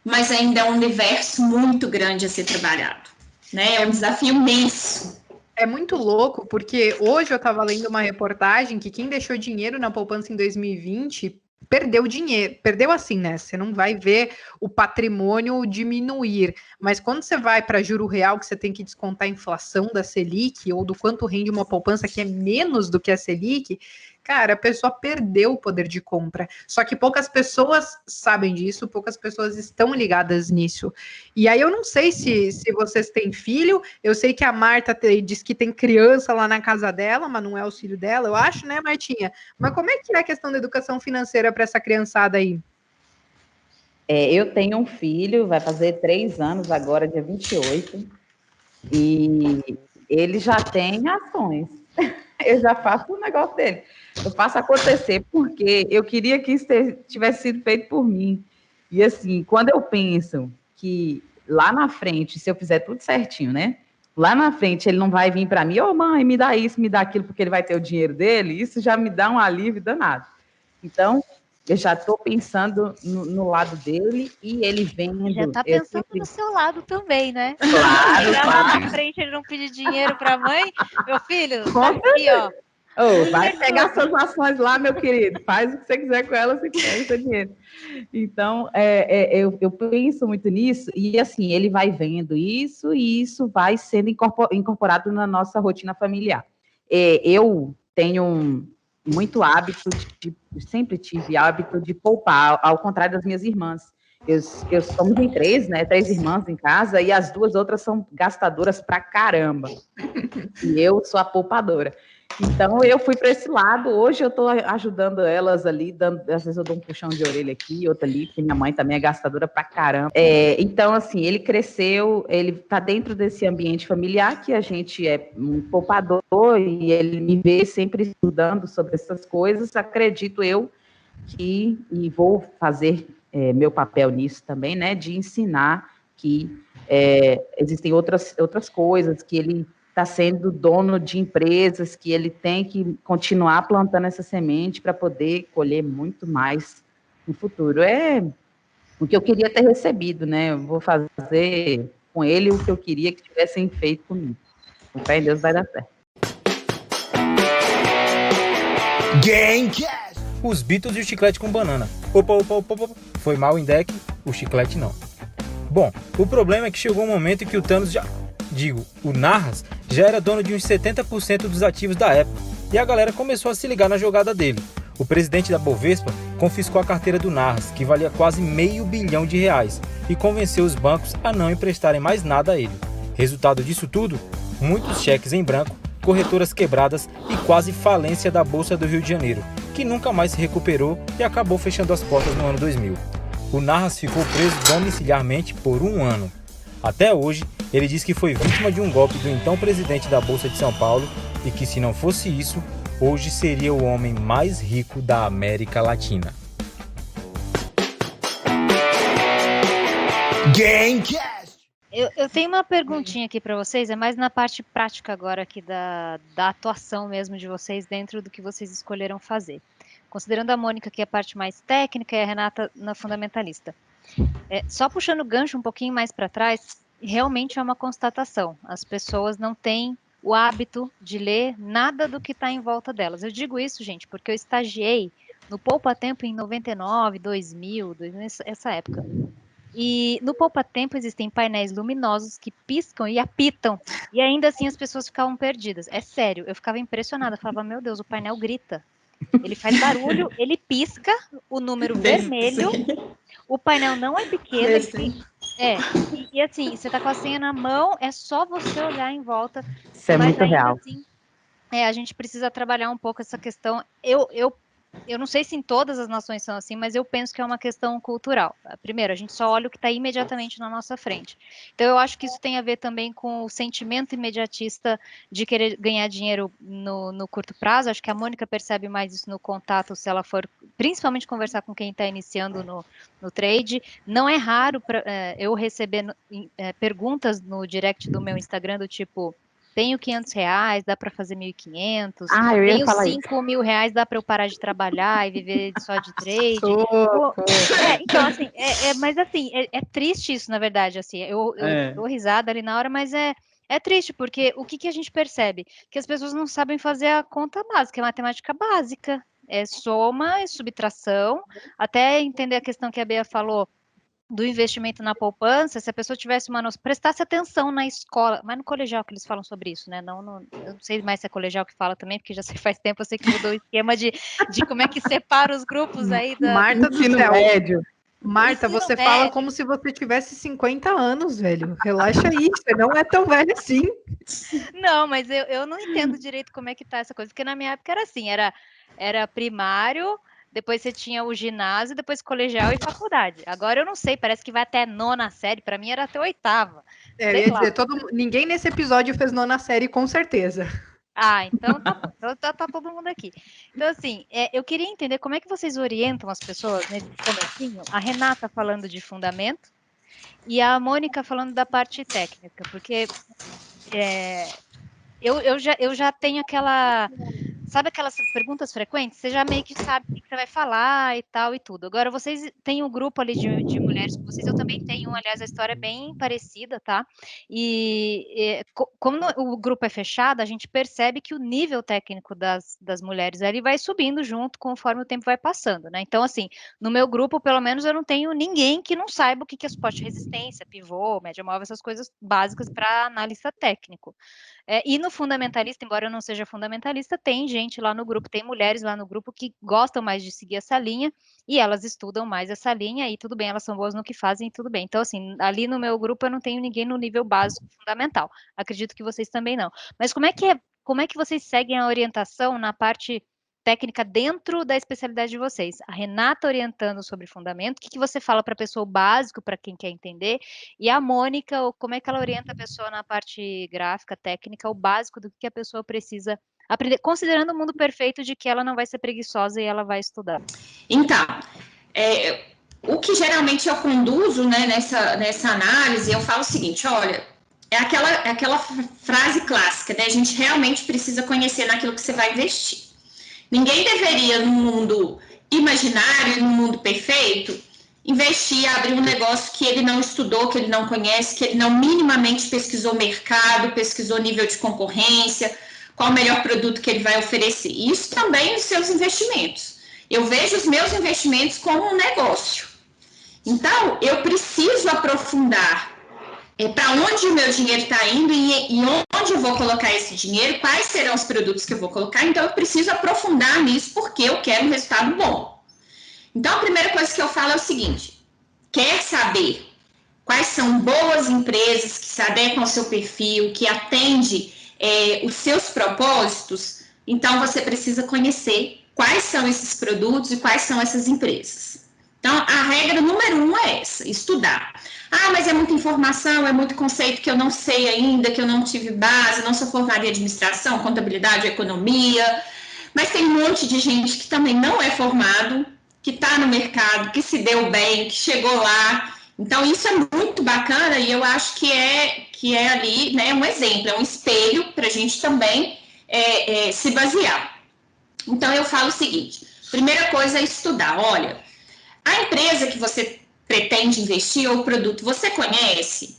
mas ainda é um universo muito grande a ser trabalhado, né? É um desafio imenso.
É muito louco, porque hoje eu estava lendo uma reportagem que quem deixou dinheiro na poupança em 2020 perdeu dinheiro. Perdeu assim, né? Você não vai ver o patrimônio diminuir. Mas quando você vai para juro real, que você tem que descontar a inflação da Selic, ou do quanto rende uma poupança que é menos do que a Selic, cara, a pessoa perdeu o poder de compra. Só que poucas pessoas sabem disso, poucas pessoas estão ligadas nisso. E aí eu não sei se vocês têm filho, eu sei que a Marta diz que tem criança lá na casa dela, mas não é o filho dela, eu acho, né, Martinha? Mas como é que é a questão da educação financeira para essa criançada aí?
Eu tenho um filho, vai fazer 3 anos agora, dia 28, e ele já tem ações. Eu já faço o negócio dele. Eu faço acontecer porque eu queria que isso tivesse sido feito por mim. E assim, quando eu penso que lá na frente, se eu fizer tudo certinho, né? Lá na frente ele não vai vir para mim, mãe, me dá isso, me dá aquilo, porque ele vai ter o dinheiro dele, isso já me dá um alívio danado. Então, eu já estou pensando no lado dele e ele vendo.
Já está pensando no seu lado também, né?
Claro,
lá na frente ele não pedir dinheiro para a mãe, meu filho, tá aqui, ó.
Vai pegar suas ações lá, meu querido, faz o que você quiser com elas, você quer o seu dinheiro. Então, eu penso muito nisso, e assim, ele vai vendo isso, e isso vai sendo incorporado na nossa rotina familiar. Eu tenho muito hábito, sempre tive hábito de poupar, ao contrário das minhas irmãs. Eu somos em 3, né? 3 irmãs em casa, e as 2 outras são gastadoras pra caramba. E eu sou a poupadora. Então, eu fui para esse lado. Hoje eu estou ajudando elas ali, às vezes eu dou um puxão de orelha aqui, outra ali, porque minha mãe também é gastadora pra caramba. Então, assim, ele cresceu, ele está dentro desse ambiente familiar, que a gente é um poupador, e ele me vê sempre estudando sobre essas coisas. Acredito eu que, e vou fazer meu papel nisso também, né, de ensinar que existem outras coisas, que ele está sendo dono de empresas, que ele tem que continuar plantando essa semente para poder colher muito mais no futuro. É o que eu queria ter recebido, né? Eu vou fazer com ele o que eu queria que tivessem feito comigo. Com fé em Deus vai dar certo.
Gamecast.
Os Beatles e o chiclete com banana. Opa. Foi mal em deck, o chiclete não. Bom, o problema é que chegou um momento em que o Narras já era dono de uns 70% dos ativos da Apple. E a galera começou a se ligar na jogada dele. O presidente da Bovespa confiscou a carteira do Narras, que valia quase R$500 bilhão, e convenceu os bancos a não emprestarem mais nada a ele. Resultado disso tudo? Muitos cheques em branco, corretoras quebradas e quase falência da Bolsa do Rio de Janeiro, que nunca mais se recuperou e acabou fechando as portas no ano 2000. O Narras ficou preso domiciliarmente por 1 ano. Até hoje, ele diz que foi vítima de um golpe do então presidente da Bolsa de São Paulo e que, se não fosse isso, hoje seria o homem mais rico da América Latina.
Gamecast.
Eu tenho uma perguntinha aqui para vocês, é mais na parte prática agora aqui da atuação mesmo de vocês dentro do que vocês escolheram fazer. Considerando a Mônica que é a parte mais técnica e a Renata na fundamentalista. Só puxando o gancho um pouquinho mais para trás, realmente é uma constatação. As pessoas não têm o hábito de ler nada do que está em volta delas. Eu digo isso, gente, porque eu estagiei no Poupa Tempo em 99, 2000, essa época. E no Poupa Tempo existem painéis luminosos que piscam e apitam. E ainda assim as pessoas ficavam perdidas. É sério, eu ficava impressionada. Eu falava, meu Deus, o painel grita. Ele faz barulho, ele pisca o número vermelho. O painel não é pequeno. E assim, você tá com a senha na mão, é só você olhar em volta.
Isso é muito real.
Assim, a gente precisa trabalhar um pouco essa questão. Eu não sei se em todas as nações são assim, mas eu penso que é uma questão cultural. Primeiro, a gente só olha o que está imediatamente na nossa frente. Então, eu acho que isso tem a ver também com o sentimento imediatista de querer ganhar dinheiro no curto prazo. Acho que a Mônica percebe mais isso no contato, se ela for, principalmente, conversar com quem está iniciando no trade. Não é raro eu receber perguntas no direct do meu Instagram do tipo... Tenho R$500, dá para fazer 1.500. Tenho R$5.000, dá para eu parar de trabalhar e viver só de trade. Então, assim, mas assim, é triste isso, na verdade. Assim, eu dou risada ali na hora, mas é triste, porque o que a gente percebe? Que as pessoas não sabem fazer a conta básica, é matemática básica. É soma e subtração. Até entender a questão que a Bea falou, do investimento na poupança, se a pessoa tivesse uma noção, prestasse atenção na escola, mas no colegial que eles falam sobre isso, né? Eu não sei mais se é colegial que fala também, porque já faz tempo, eu sei que mudou o esquema de como é que separa os grupos aí da...
Marta do céu.
Médio.
Marta, você fala como se você tivesse 50 anos, velho. Relaxa aí, você não é tão velho assim.
Não, mas eu não entendo direito como é que tá essa coisa, porque na minha época era assim, era primário, depois você tinha o ginásio, depois colegial e faculdade. Agora eu não sei, parece que vai até 9ª série, para mim era até 8ª.
Eu ia dizer, ninguém nesse episódio fez 9ª série, com certeza.
Então tá bom. Então tá todo mundo aqui. Então, assim, eu queria entender como é que vocês orientam as pessoas nesse comecinho. A Renata falando de fundamento e a Mônica falando da parte técnica, porque eu já tenho aquela... Sabe aquelas perguntas frequentes? Você já meio que sabe o que você vai falar e tal e tudo. Agora, vocês têm um grupo ali de mulheres com vocês, eu também tenho, aliás, a história é bem parecida, tá? E como o grupo é fechado, a gente percebe que o nível técnico das mulheres ali vai subindo junto conforme o tempo vai passando, né? Então, assim, no meu grupo, pelo menos, eu não tenho ninguém que não saiba o que é suporte de resistência, pivô, média móvel, essas coisas básicas para analista técnico. E no fundamentalista, embora eu não seja fundamentalista, tem gente lá no grupo, tem mulheres lá no grupo que gostam mais de seguir essa linha e elas estudam mais essa linha e tudo bem, elas são boas no que fazem e tudo bem. Então, assim, ali no meu grupo eu não tenho ninguém no nível básico fundamental. Acredito que vocês também não. Mas como é que vocês seguem a orientação na parte técnica dentro da especialidade de vocês? A Renata orientando sobre fundamento, o que você fala para a pessoa o básico, para quem quer entender? E a Mônica, como é que ela orienta a pessoa na parte gráfica, técnica, o básico do que a pessoa precisa aprender, considerando o mundo perfeito de que ela não vai ser preguiçosa e ela vai estudar?
Então, o que geralmente eu conduzo, né, nessa análise, eu falo o seguinte, olha, é aquela frase clássica, né? A gente realmente precisa conhecer naquilo que você vai investir. Ninguém deveria, no mundo imaginário, no mundo perfeito, investir, abrir um negócio que ele não estudou, que ele não conhece, que ele não minimamente pesquisou mercado, pesquisou nível de concorrência, qual o melhor produto que ele vai oferecer. Isso também os seus investimentos. Eu vejo os meus investimentos como um negócio. Então, eu preciso aprofundar para onde o meu dinheiro está indo e onde eu vou colocar esse dinheiro, quais serão os produtos que eu vou colocar. Então, eu preciso aprofundar nisso porque eu quero um resultado bom. Então, a primeira coisa que eu falo é o seguinte: quer saber quais são boas empresas que se adequam ao seu perfil, que atendem os seus propósitos? Então, você precisa conhecer quais são esses produtos e quais são essas empresas. Então, a regra número 1 é essa: estudar. Ah, mas é muita informação, é muito conceito que eu não sei ainda, que eu não tive base, não sou formada em administração, contabilidade, economia. Mas tem um monte de gente que também não é formado, que está no mercado, que se deu bem, que chegou lá. Então, isso é muito bacana e eu acho que é ali, né, um exemplo, é um espelho para a gente também se basear. Então, eu falo o seguinte: primeira coisa é estudar. Olha, a empresa que você pretende investir ou o produto, você conhece?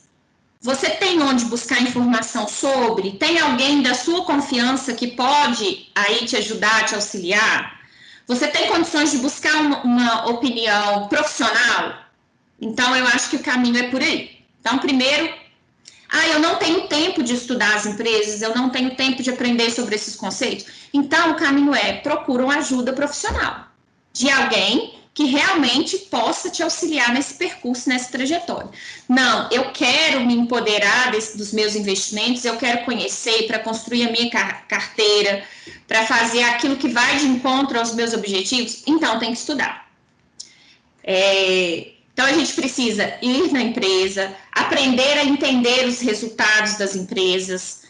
Você tem onde buscar informação sobre? Tem alguém da sua confiança que pode aí te ajudar, te auxiliar? Você tem condições de buscar uma opinião profissional? Então, eu acho que o caminho é por aí. Então, primeiro, eu não tenho tempo de estudar as empresas, eu não tenho tempo de aprender sobre esses conceitos. Então, o caminho procura uma ajuda profissional de alguém que realmente possa te auxiliar nesse percurso, nessa trajetória. Não, eu quero me empoderar dos meus investimentos, eu quero conhecer para construir a minha carteira, para fazer aquilo que vai de encontro aos meus objetivos. Então, tem que estudar. Então, a gente precisa ir na empresa, aprender a entender os resultados das empresas,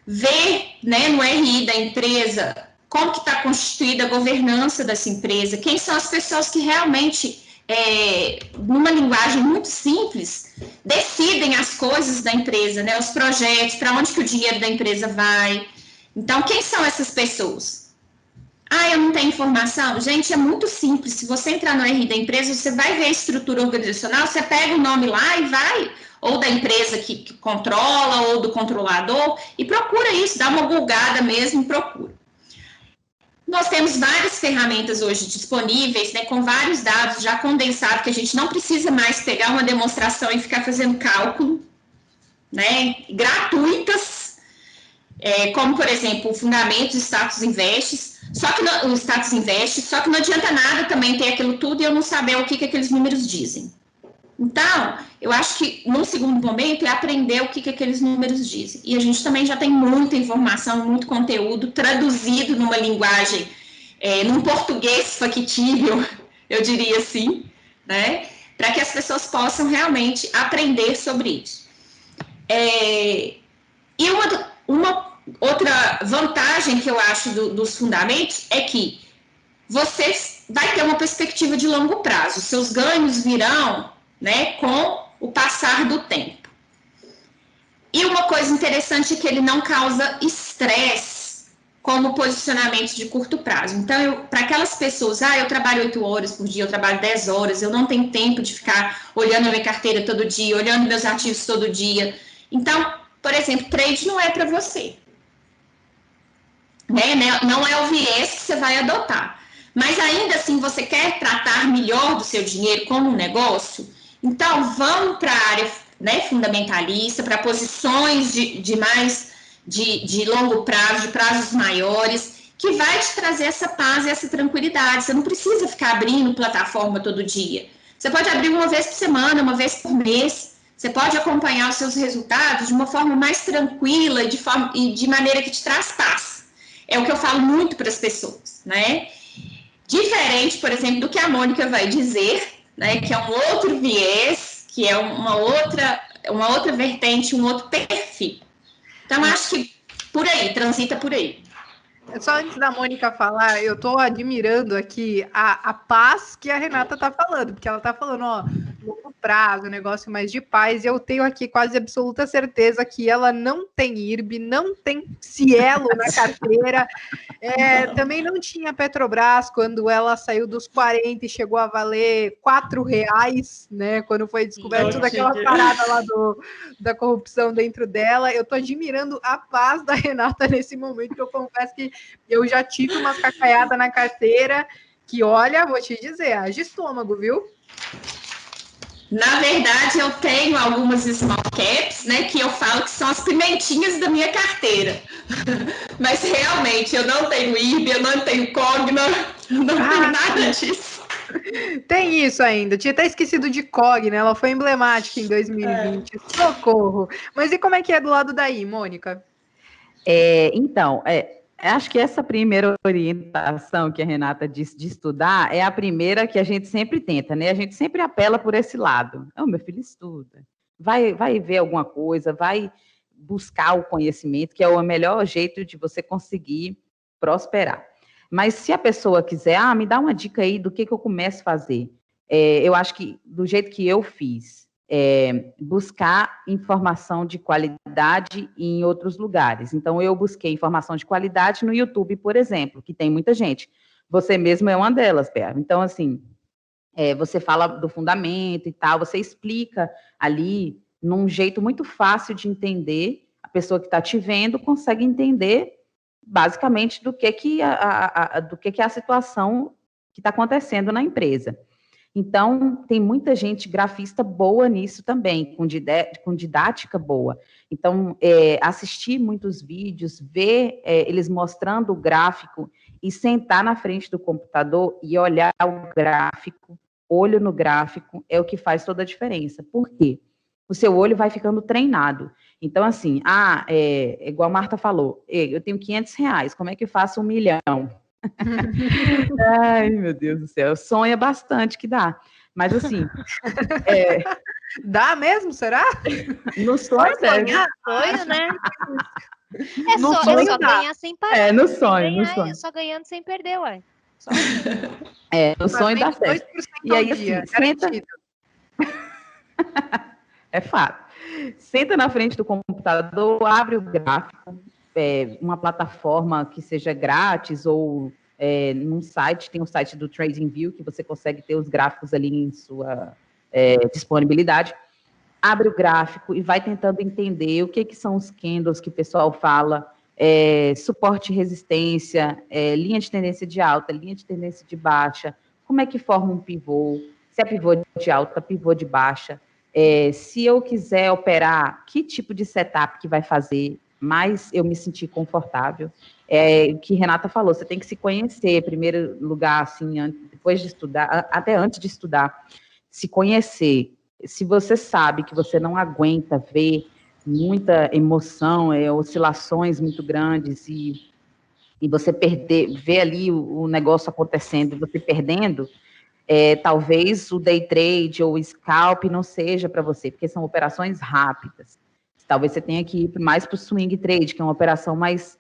ver, né, no RI da empresa como que está constituída a governança dessa empresa, quem são as pessoas que realmente, numa linguagem muito simples, decidem as coisas da empresa, né, os projetos, para onde que o dinheiro da empresa vai. Então, quem são essas pessoas? Eu não tenho informação? Gente, é muito simples. Se você entrar no RI da empresa, você vai ver a estrutura organizacional, você pega o nome lá e vai, ou da empresa que controla, ou do controlador, e procura isso, dá uma googada mesmo, procura. Nós temos várias ferramentas hoje disponíveis, né, com vários dados já condensados, que a gente não precisa mais pegar uma demonstração e ficar fazendo cálculo, né, gratuitas, como, por exemplo, o Fundamentos Status Invest, só que não adianta nada também ter aquilo tudo e eu não saber o que aqueles números dizem. Então, eu acho que, num segundo momento, é aprender o que aqueles números dizem. E a gente também já tem muita informação, muito conteúdo traduzido numa linguagem, num português factível, eu diria assim, né? Para que as pessoas possam realmente aprender sobre isso. E uma outra vantagem que eu acho dos fundamentos é que você vai ter uma perspectiva de longo prazo. Seus ganhos virão, né, com o passar do tempo. E uma coisa interessante é que ele não causa estresse como posicionamento de curto prazo. Então, para aquelas pessoas, eu trabalho 8 horas por dia, eu trabalho 10 horas, eu não tenho tempo de ficar olhando a minha carteira todo dia, olhando meus ativos todo dia. Então, por exemplo, trade não é para você. Né? Não é o viés que você vai adotar. Mas ainda assim, você quer tratar melhor do seu dinheiro como um negócio? Então, vamos para a área, né, fundamentalista, para posições de longo prazo, de prazos maiores, que vai te trazer essa paz e essa tranquilidade. Você não precisa ficar abrindo plataforma todo dia. Você pode abrir uma vez por semana, uma vez por mês. Você pode acompanhar os seus resultados de uma forma mais tranquila e de maneira que te traz paz. É o que eu falo muito para as pessoas, né? Diferente, por exemplo, do que a Mônica vai dizer, né, que é um outro viés, que é uma outra vertente, um outro perfil. Então, acho que por aí, transita por aí.
Só antes da Mônica falar, eu estou admirando aqui a paz que a Renata está falando, porque ela está falando, longo prazo, um negócio mais de paz. Eu tenho aqui quase absoluta certeza que ela não tem IRB, não tem Cielo na carteira. Também não tinha Petrobras quando ela saiu dos 40 e chegou a valer R$4, né? Quando foi descoberto toda aquela parada lá da corrupção dentro dela. Eu tô admirando a paz da Renata nesse momento, que eu confesso que eu já tive umas cacaiadas na carteira que, olha, vou te dizer, haja estômago, viu?
Na verdade, eu tenho algumas small caps, né, que eu falo que são as pimentinhas da minha carteira. Mas realmente, eu não tenho IRB, eu não tenho Cogna, eu não tenho nada disso.
Tem isso ainda. Tinha até esquecido de Cogna, ela foi emblemática em 2020. Socorro! Mas e como é que é do lado daí, Mônica?
Então, acho que essa primeira orientação que a Renata disse de estudar é a primeira que a gente sempre tenta, né? A gente sempre apela por esse lado. Não, meu filho, estuda. Vai ver alguma coisa, vai buscar o conhecimento, que é o melhor jeito de você conseguir prosperar. Mas se a pessoa quiser, me dá uma dica aí do que eu começo a fazer. Eu acho que do jeito que eu fiz, buscar informação de qualidade em outros lugares. Então, eu busquei informação de qualidade no YouTube, por exemplo, que tem muita gente. Você mesmo é uma delas, Pia. Então, assim, você fala do fundamento e tal, você explica ali num jeito muito fácil de entender, a pessoa que está te vendo consegue entender basicamente do que é a situação que está acontecendo na empresa. Então, tem muita gente grafista boa nisso também, com didática boa. Então, assistir muitos vídeos, ver eles mostrando o gráfico e sentar na frente do computador e olhar o gráfico, olho no gráfico, é o que faz toda a diferença. Por quê? O seu olho vai ficando treinado. Então, assim, igual a Marta falou, eu tenho R$500, como é que eu faço 1 milhão? Ai, meu Deus do céu, sonha bastante que dá, mas assim...
Dá mesmo, será?
No sonho deve.
Sonho, né?
No
só
sonho dá.
ganhar sem parar.
No sonho.
Só ganhando sem perder, ué.
No sonho dá certo. E aí, assim, senta... É fato. Senta na frente do computador, abre o gráfico, uma plataforma que seja grátis ou num site, tem o site do TradingView, que você consegue ter os gráficos ali em sua disponibilidade. Abre o gráfico e vai tentando entender o que são os candles que o pessoal fala, suporte e resistência, linha de tendência de alta, linha de tendência de baixa, como é que forma um pivô, se é pivô de alta, pivô de baixa, se eu quiser operar, que tipo de setup que vai fazer, mais eu me sentir confortável. O que Renata falou, você tem que se conhecer, em primeiro lugar, assim, depois de estudar, até antes de estudar, se conhecer. Se você sabe que você não aguenta ver muita emoção, oscilações muito grandes, e você ver ali o negócio acontecendo, você perdendo, talvez o day trade ou o scalp não seja para você, porque são operações rápidas. Talvez você tenha que ir mais para o swing trade, que é uma operação mais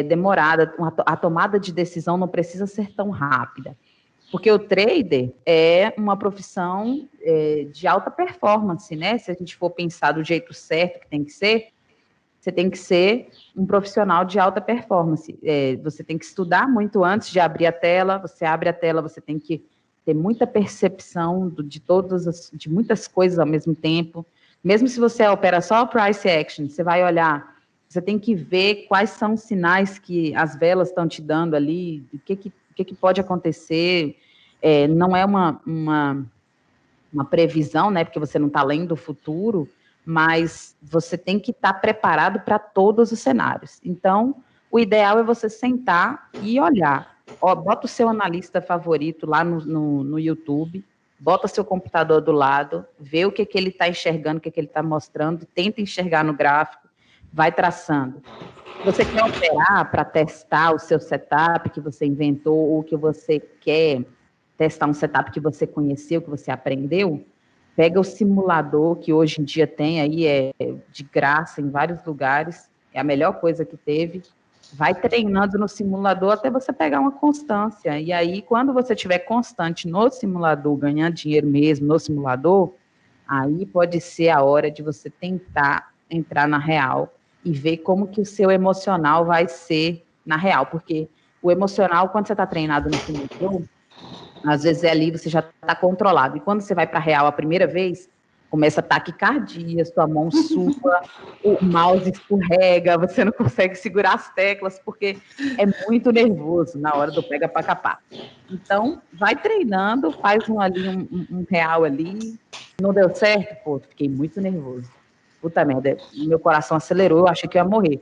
demorada, a tomada de decisão não precisa ser tão rápida. Porque o trader é uma profissão de alta performance, né? Se a gente for pensar do jeito certo que tem que ser, você tem que ser um profissional de alta performance. Você tem que estudar muito antes de abrir a tela, você abre a tela, você tem que ter muita percepção de muitas coisas ao mesmo tempo. Mesmo se você opera só price action, você vai olhar, você tem que ver quais são os sinais que as velas estão te dando ali, o que pode acontecer. Não é uma previsão, né, porque você não está lendo o futuro, mas você tem que estar preparado para todos os cenários. Então, o ideal é você sentar e olhar. Bota o seu analista favorito lá no YouTube, bota seu computador do lado, vê o que ele está enxergando, o que ele está mostrando, tenta enxergar no gráfico, vai traçando. Você quer operar para testar o seu setup que você inventou, ou que você quer testar um setup que você conheceu, que você aprendeu, pega o simulador que hoje em dia tem aí, de graça em vários lugares, é a melhor coisa que teve, vai treinando no simulador até você pegar uma constância, e aí quando você estiver constante no simulador, ganhando dinheiro mesmo no simulador, aí pode ser a hora de você tentar entrar na real e ver como que o seu emocional vai ser na real, porque o emocional, quando você está treinado no simulador, às vezes ali você já está controlado, e quando você vai para a real a primeira vez, começa a taquicardia, sua mão sua, o mouse escorrega, você não consegue segurar as teclas, porque é muito nervoso na hora do pega para capar. Então, vai treinando, faz um real ali, não deu certo? Pô, fiquei muito nervoso. Puta merda, meu coração acelerou, eu achei que eu ia morrer.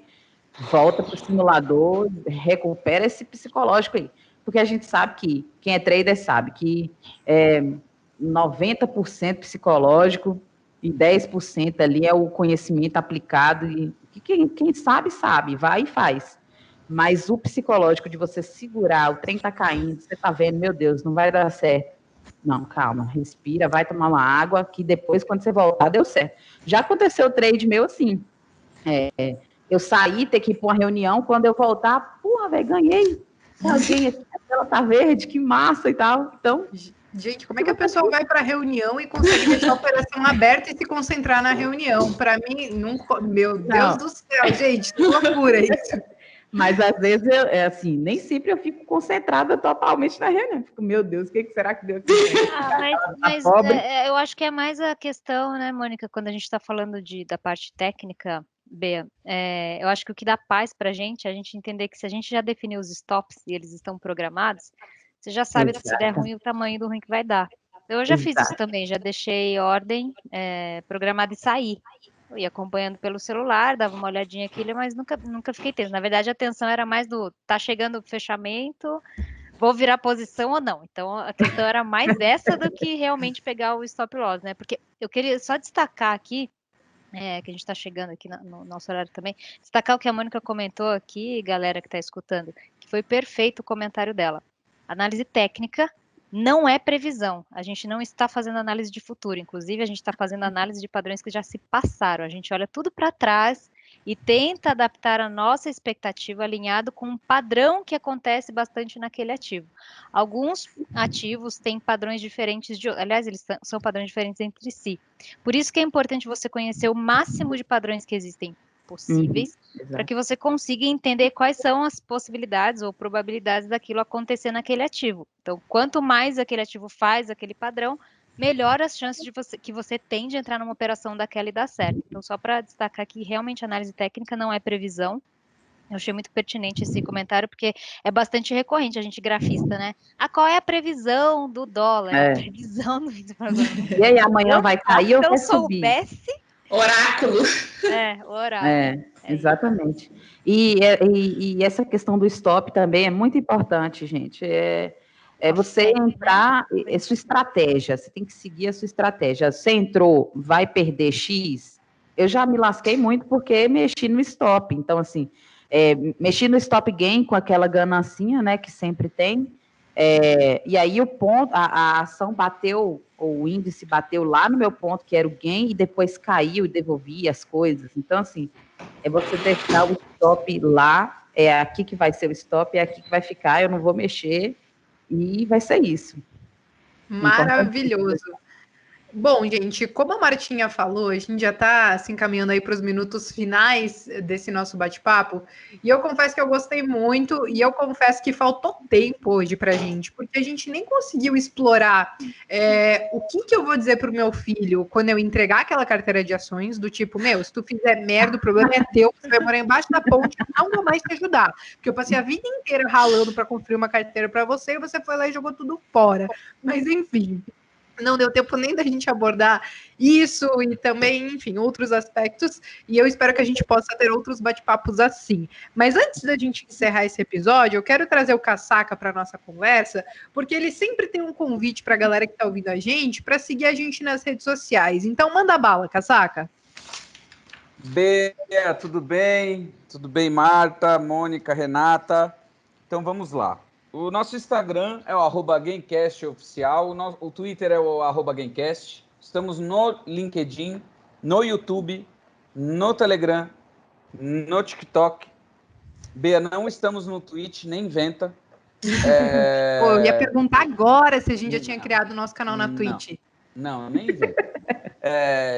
Volta pro simulador, recupera esse psicológico aí. Porque a gente sabe que, quem é trader sabe que 90% psicológico e 10% ali é o conhecimento aplicado. E quem sabe, sabe, vai e faz. Mas o psicológico de você segurar, o trem tá caindo, você tá vendo, meu Deus, não vai dar certo. Não, calma, respira, vai tomar uma água, que depois, quando você voltar, deu certo. Já aconteceu o trade meu assim. Eu saí, ter que ir para uma reunião, quando eu voltar, porra, velho, ganhei. Alguém aqui, a tela tá verde, que massa e tal. Então,
gente, como é que a pessoa vai para a reunião e consegue deixar a operação aberta e se concentrar na reunião? Para mim, meu Deus do céu, gente, que loucura isso.
Mas às vezes, assim, nem sempre eu fico concentrada totalmente na reunião. Fico, meu Deus, o que será que deu aqui?
Mas eu acho que é mais a questão, né, Mônica, quando a gente está falando da parte técnica, Bea, eu acho que o que dá paz para a gente entender que se a gente já definiu os stops e eles estão programados, você já sabe se der ruim o tamanho do ruim que vai dar. Eu já fiz isso também, já deixei ordem programada e sair. Eu ia acompanhando pelo celular, dava uma olhadinha aqui, mas nunca fiquei tenso. Na verdade, a atenção era mais tá chegando o fechamento, vou virar posição ou não. Então, a questão era mais essa do que realmente pegar o stop loss, né? Porque eu queria só destacar aqui, que a gente está chegando aqui no nosso horário também, destacar o que a Mônica comentou aqui, galera que está escutando, que foi perfeito o comentário dela. Análise técnica não é previsão. A gente não está fazendo análise de futuro. Inclusive, a gente está fazendo análise de padrões que já se passaram. A gente olha tudo para trás e tenta adaptar a nossa expectativa alinhado com um padrão que acontece bastante naquele ativo. Alguns ativos têm padrões diferentes, aliás, eles são padrões diferentes entre si. Por isso que é importante você conhecer o máximo de padrões que existem possíveis, para que você consiga entender quais são as possibilidades ou probabilidades daquilo acontecer naquele ativo. Então, quanto mais aquele ativo faz aquele padrão, melhor as chances que você tem de entrar numa operação daquela e dar certo. Então, só para destacar que realmente análise técnica não é previsão. Eu achei muito pertinente esse comentário, porque é bastante recorrente, a gente grafista, né? Qual é a previsão do dólar? A previsão do...
E aí, amanhã vai cair ou vai subir?
Oráculo.
Oráculo.
Exatamente. E essa questão do stop também é muito importante, gente. Você entrar, é sua estratégia, você tem que seguir a sua estratégia. Você entrou, vai perder X? Eu já me lasquei muito porque mexi no stop. Então, assim, mexi no stop gain com aquela ganancinha, né, que sempre tem. E aí a ação bateu, ou o índice bateu lá no meu ponto, que era o gain, e depois caiu e devolvia as coisas. Então, assim, você deixar o stop lá, é aqui que vai ser o stop, é aqui que vai ficar, eu não vou mexer, e vai ser isso.
Maravilhoso. Bom, gente, como a Martinha falou, a gente já está se encaminhando aí para os minutos finais desse nosso bate-papo, e eu confesso que eu gostei muito, e eu confesso que faltou tempo hoje para a gente, porque a gente nem conseguiu explorar o que eu vou dizer para o meu filho quando eu entregar aquela carteira de ações, do tipo, se tu fizer merda, o problema é teu, você vai morar embaixo da ponte, não vou mais te ajudar, porque eu passei a vida inteira ralando para construir uma carteira para você, e você foi lá e jogou tudo fora. Mas, enfim... Não deu tempo nem da gente abordar isso e também, enfim, outros aspectos, e eu espero que a gente possa ter outros bate-papos assim. Mas antes da gente encerrar esse episódio, eu quero trazer o Casaca para a nossa conversa, porque ele sempre tem um convite para a galera que está ouvindo a gente, para seguir a gente nas redes sociais. Então, manda bala, Casaca.
Bea, tudo bem? Tudo bem, Marta, Mônica, Renata? Então, vamos lá. O nosso Instagram é o @GameCastOficial, o Twitter é o @GameCast. Estamos no LinkedIn, no YouTube, no Telegram, no TikTok. Bea, não estamos no Twitch, nem inventa.
Eu ia perguntar agora se a gente já tinha criado o nosso canal na Twitch.
Não, nem inventa.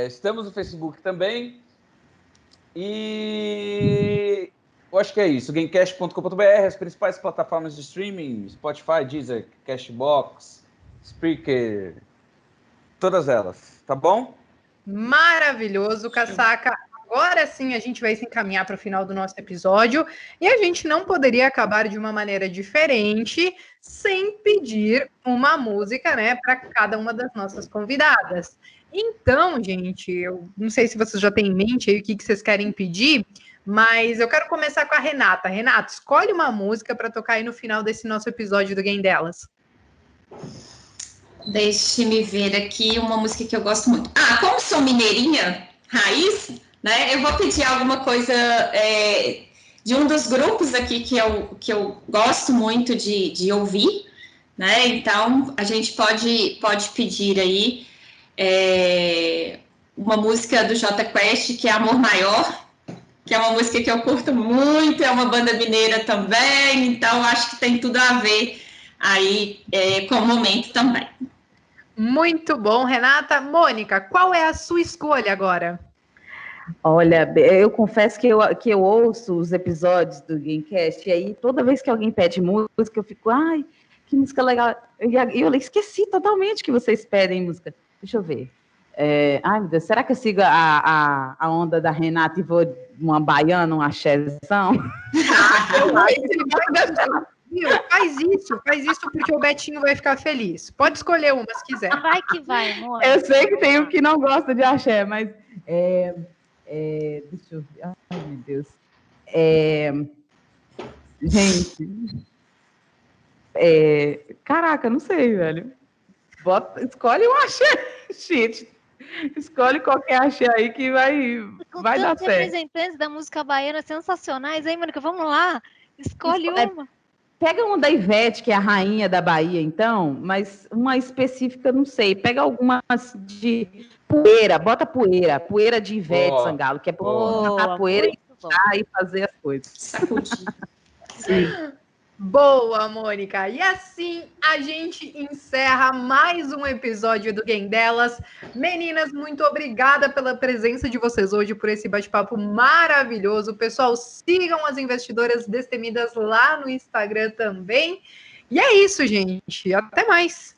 Estamos no Facebook também. E eu acho que é isso. Gamecast.com.br, as principais plataformas de streaming, Spotify, Deezer, Cashbox, Spreaker, todas elas, tá bom?
Maravilhoso, Casaca. Agora sim a gente vai se encaminhar para o final do nosso episódio e a gente não poderia acabar de uma maneira diferente sem pedir uma música, né, para cada uma das nossas convidadas. Então, gente, eu não sei se vocês já têm em mente aí o que vocês querem pedir, mas eu quero começar com a Renata. Renata, escolhe uma música para tocar aí no final desse nosso episódio do Game Delas.
Deixe-me ver aqui uma música que eu gosto muito. Como sou mineirinha, raiz, né? Eu vou pedir alguma coisa de um dos grupos aqui que eu gosto muito de ouvir, né? Então, a gente pode pedir aí uma música do Jota Quest, que é Amor Maior, que é uma música que eu curto muito, é uma banda mineira também, então acho que tem tudo a ver aí com o momento também.
Muito bom, Renata. Mônica, qual é a sua escolha agora?
Olha, eu confesso que eu ouço os episódios do Gamecast, e aí toda vez que alguém pede música, eu fico, ai, que música legal. E eu esqueci totalmente que vocês pedem música. Deixa eu ver. Ai, meu Deus, será que eu sigo a onda da Renata e vou uma baiana, um axézão?
Faz isso porque o Betinho vai ficar feliz. Pode escolher uma se quiser.
Vai que vai, amor.
Eu sei que tem um que não gosta de axé, mas deixa eu ver. Ai, meu Deus. Gente. Caraca, não sei, velho. Escolhe um axé, gente. Escolhe qualquer axé aí que vai dar certo.
Representantes da música baiana sensacionais, hein, Mônica? Vamos lá. Escolhe uma.
Pega uma da Ivete, que é a rainha da Bahia, então, mas uma específica, não sei. Pega algumas de poeira, bota poeira de Ivete Sangalo, que é botar poeira e fazer as coisas.
Sacudir.
Sim.
Boa, Mônica. E assim a gente encerra mais um episódio do Game Delas. Meninas, muito obrigada pela presença de vocês hoje, por esse bate-papo maravilhoso. Pessoal, sigam as investidoras destemidas lá no Instagram também. E é isso, gente. Até mais.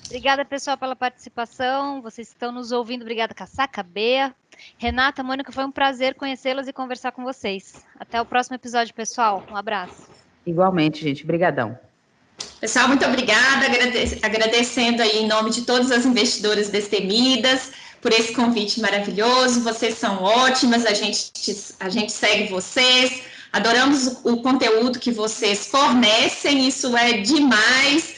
Obrigada, pessoal, pela participação. Vocês estão nos ouvindo. Obrigada, Casaca, Bea. Renata, Mônica, foi um prazer conhecê-las e conversar com vocês. Até o próximo episódio, pessoal. Um abraço.
Igualmente, gente. Brigadão.
Pessoal, muito obrigada. Agradecendo aí em nome de todas as investidoras destemidas por esse convite maravilhoso. Vocês são ótimas, a gente segue vocês. Adoramos o conteúdo que vocês fornecem, isso é demais.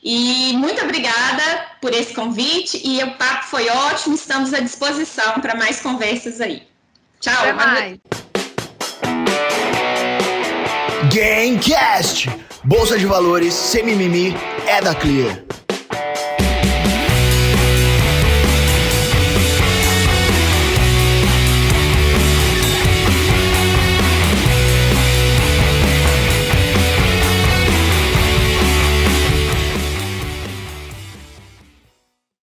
E muito obrigada por esse convite. E o papo foi ótimo, estamos à disposição para mais conversas aí. Tchau.
Até mais.
Gamecast, Bolsa de Valores, sem mimimi, é da Clear.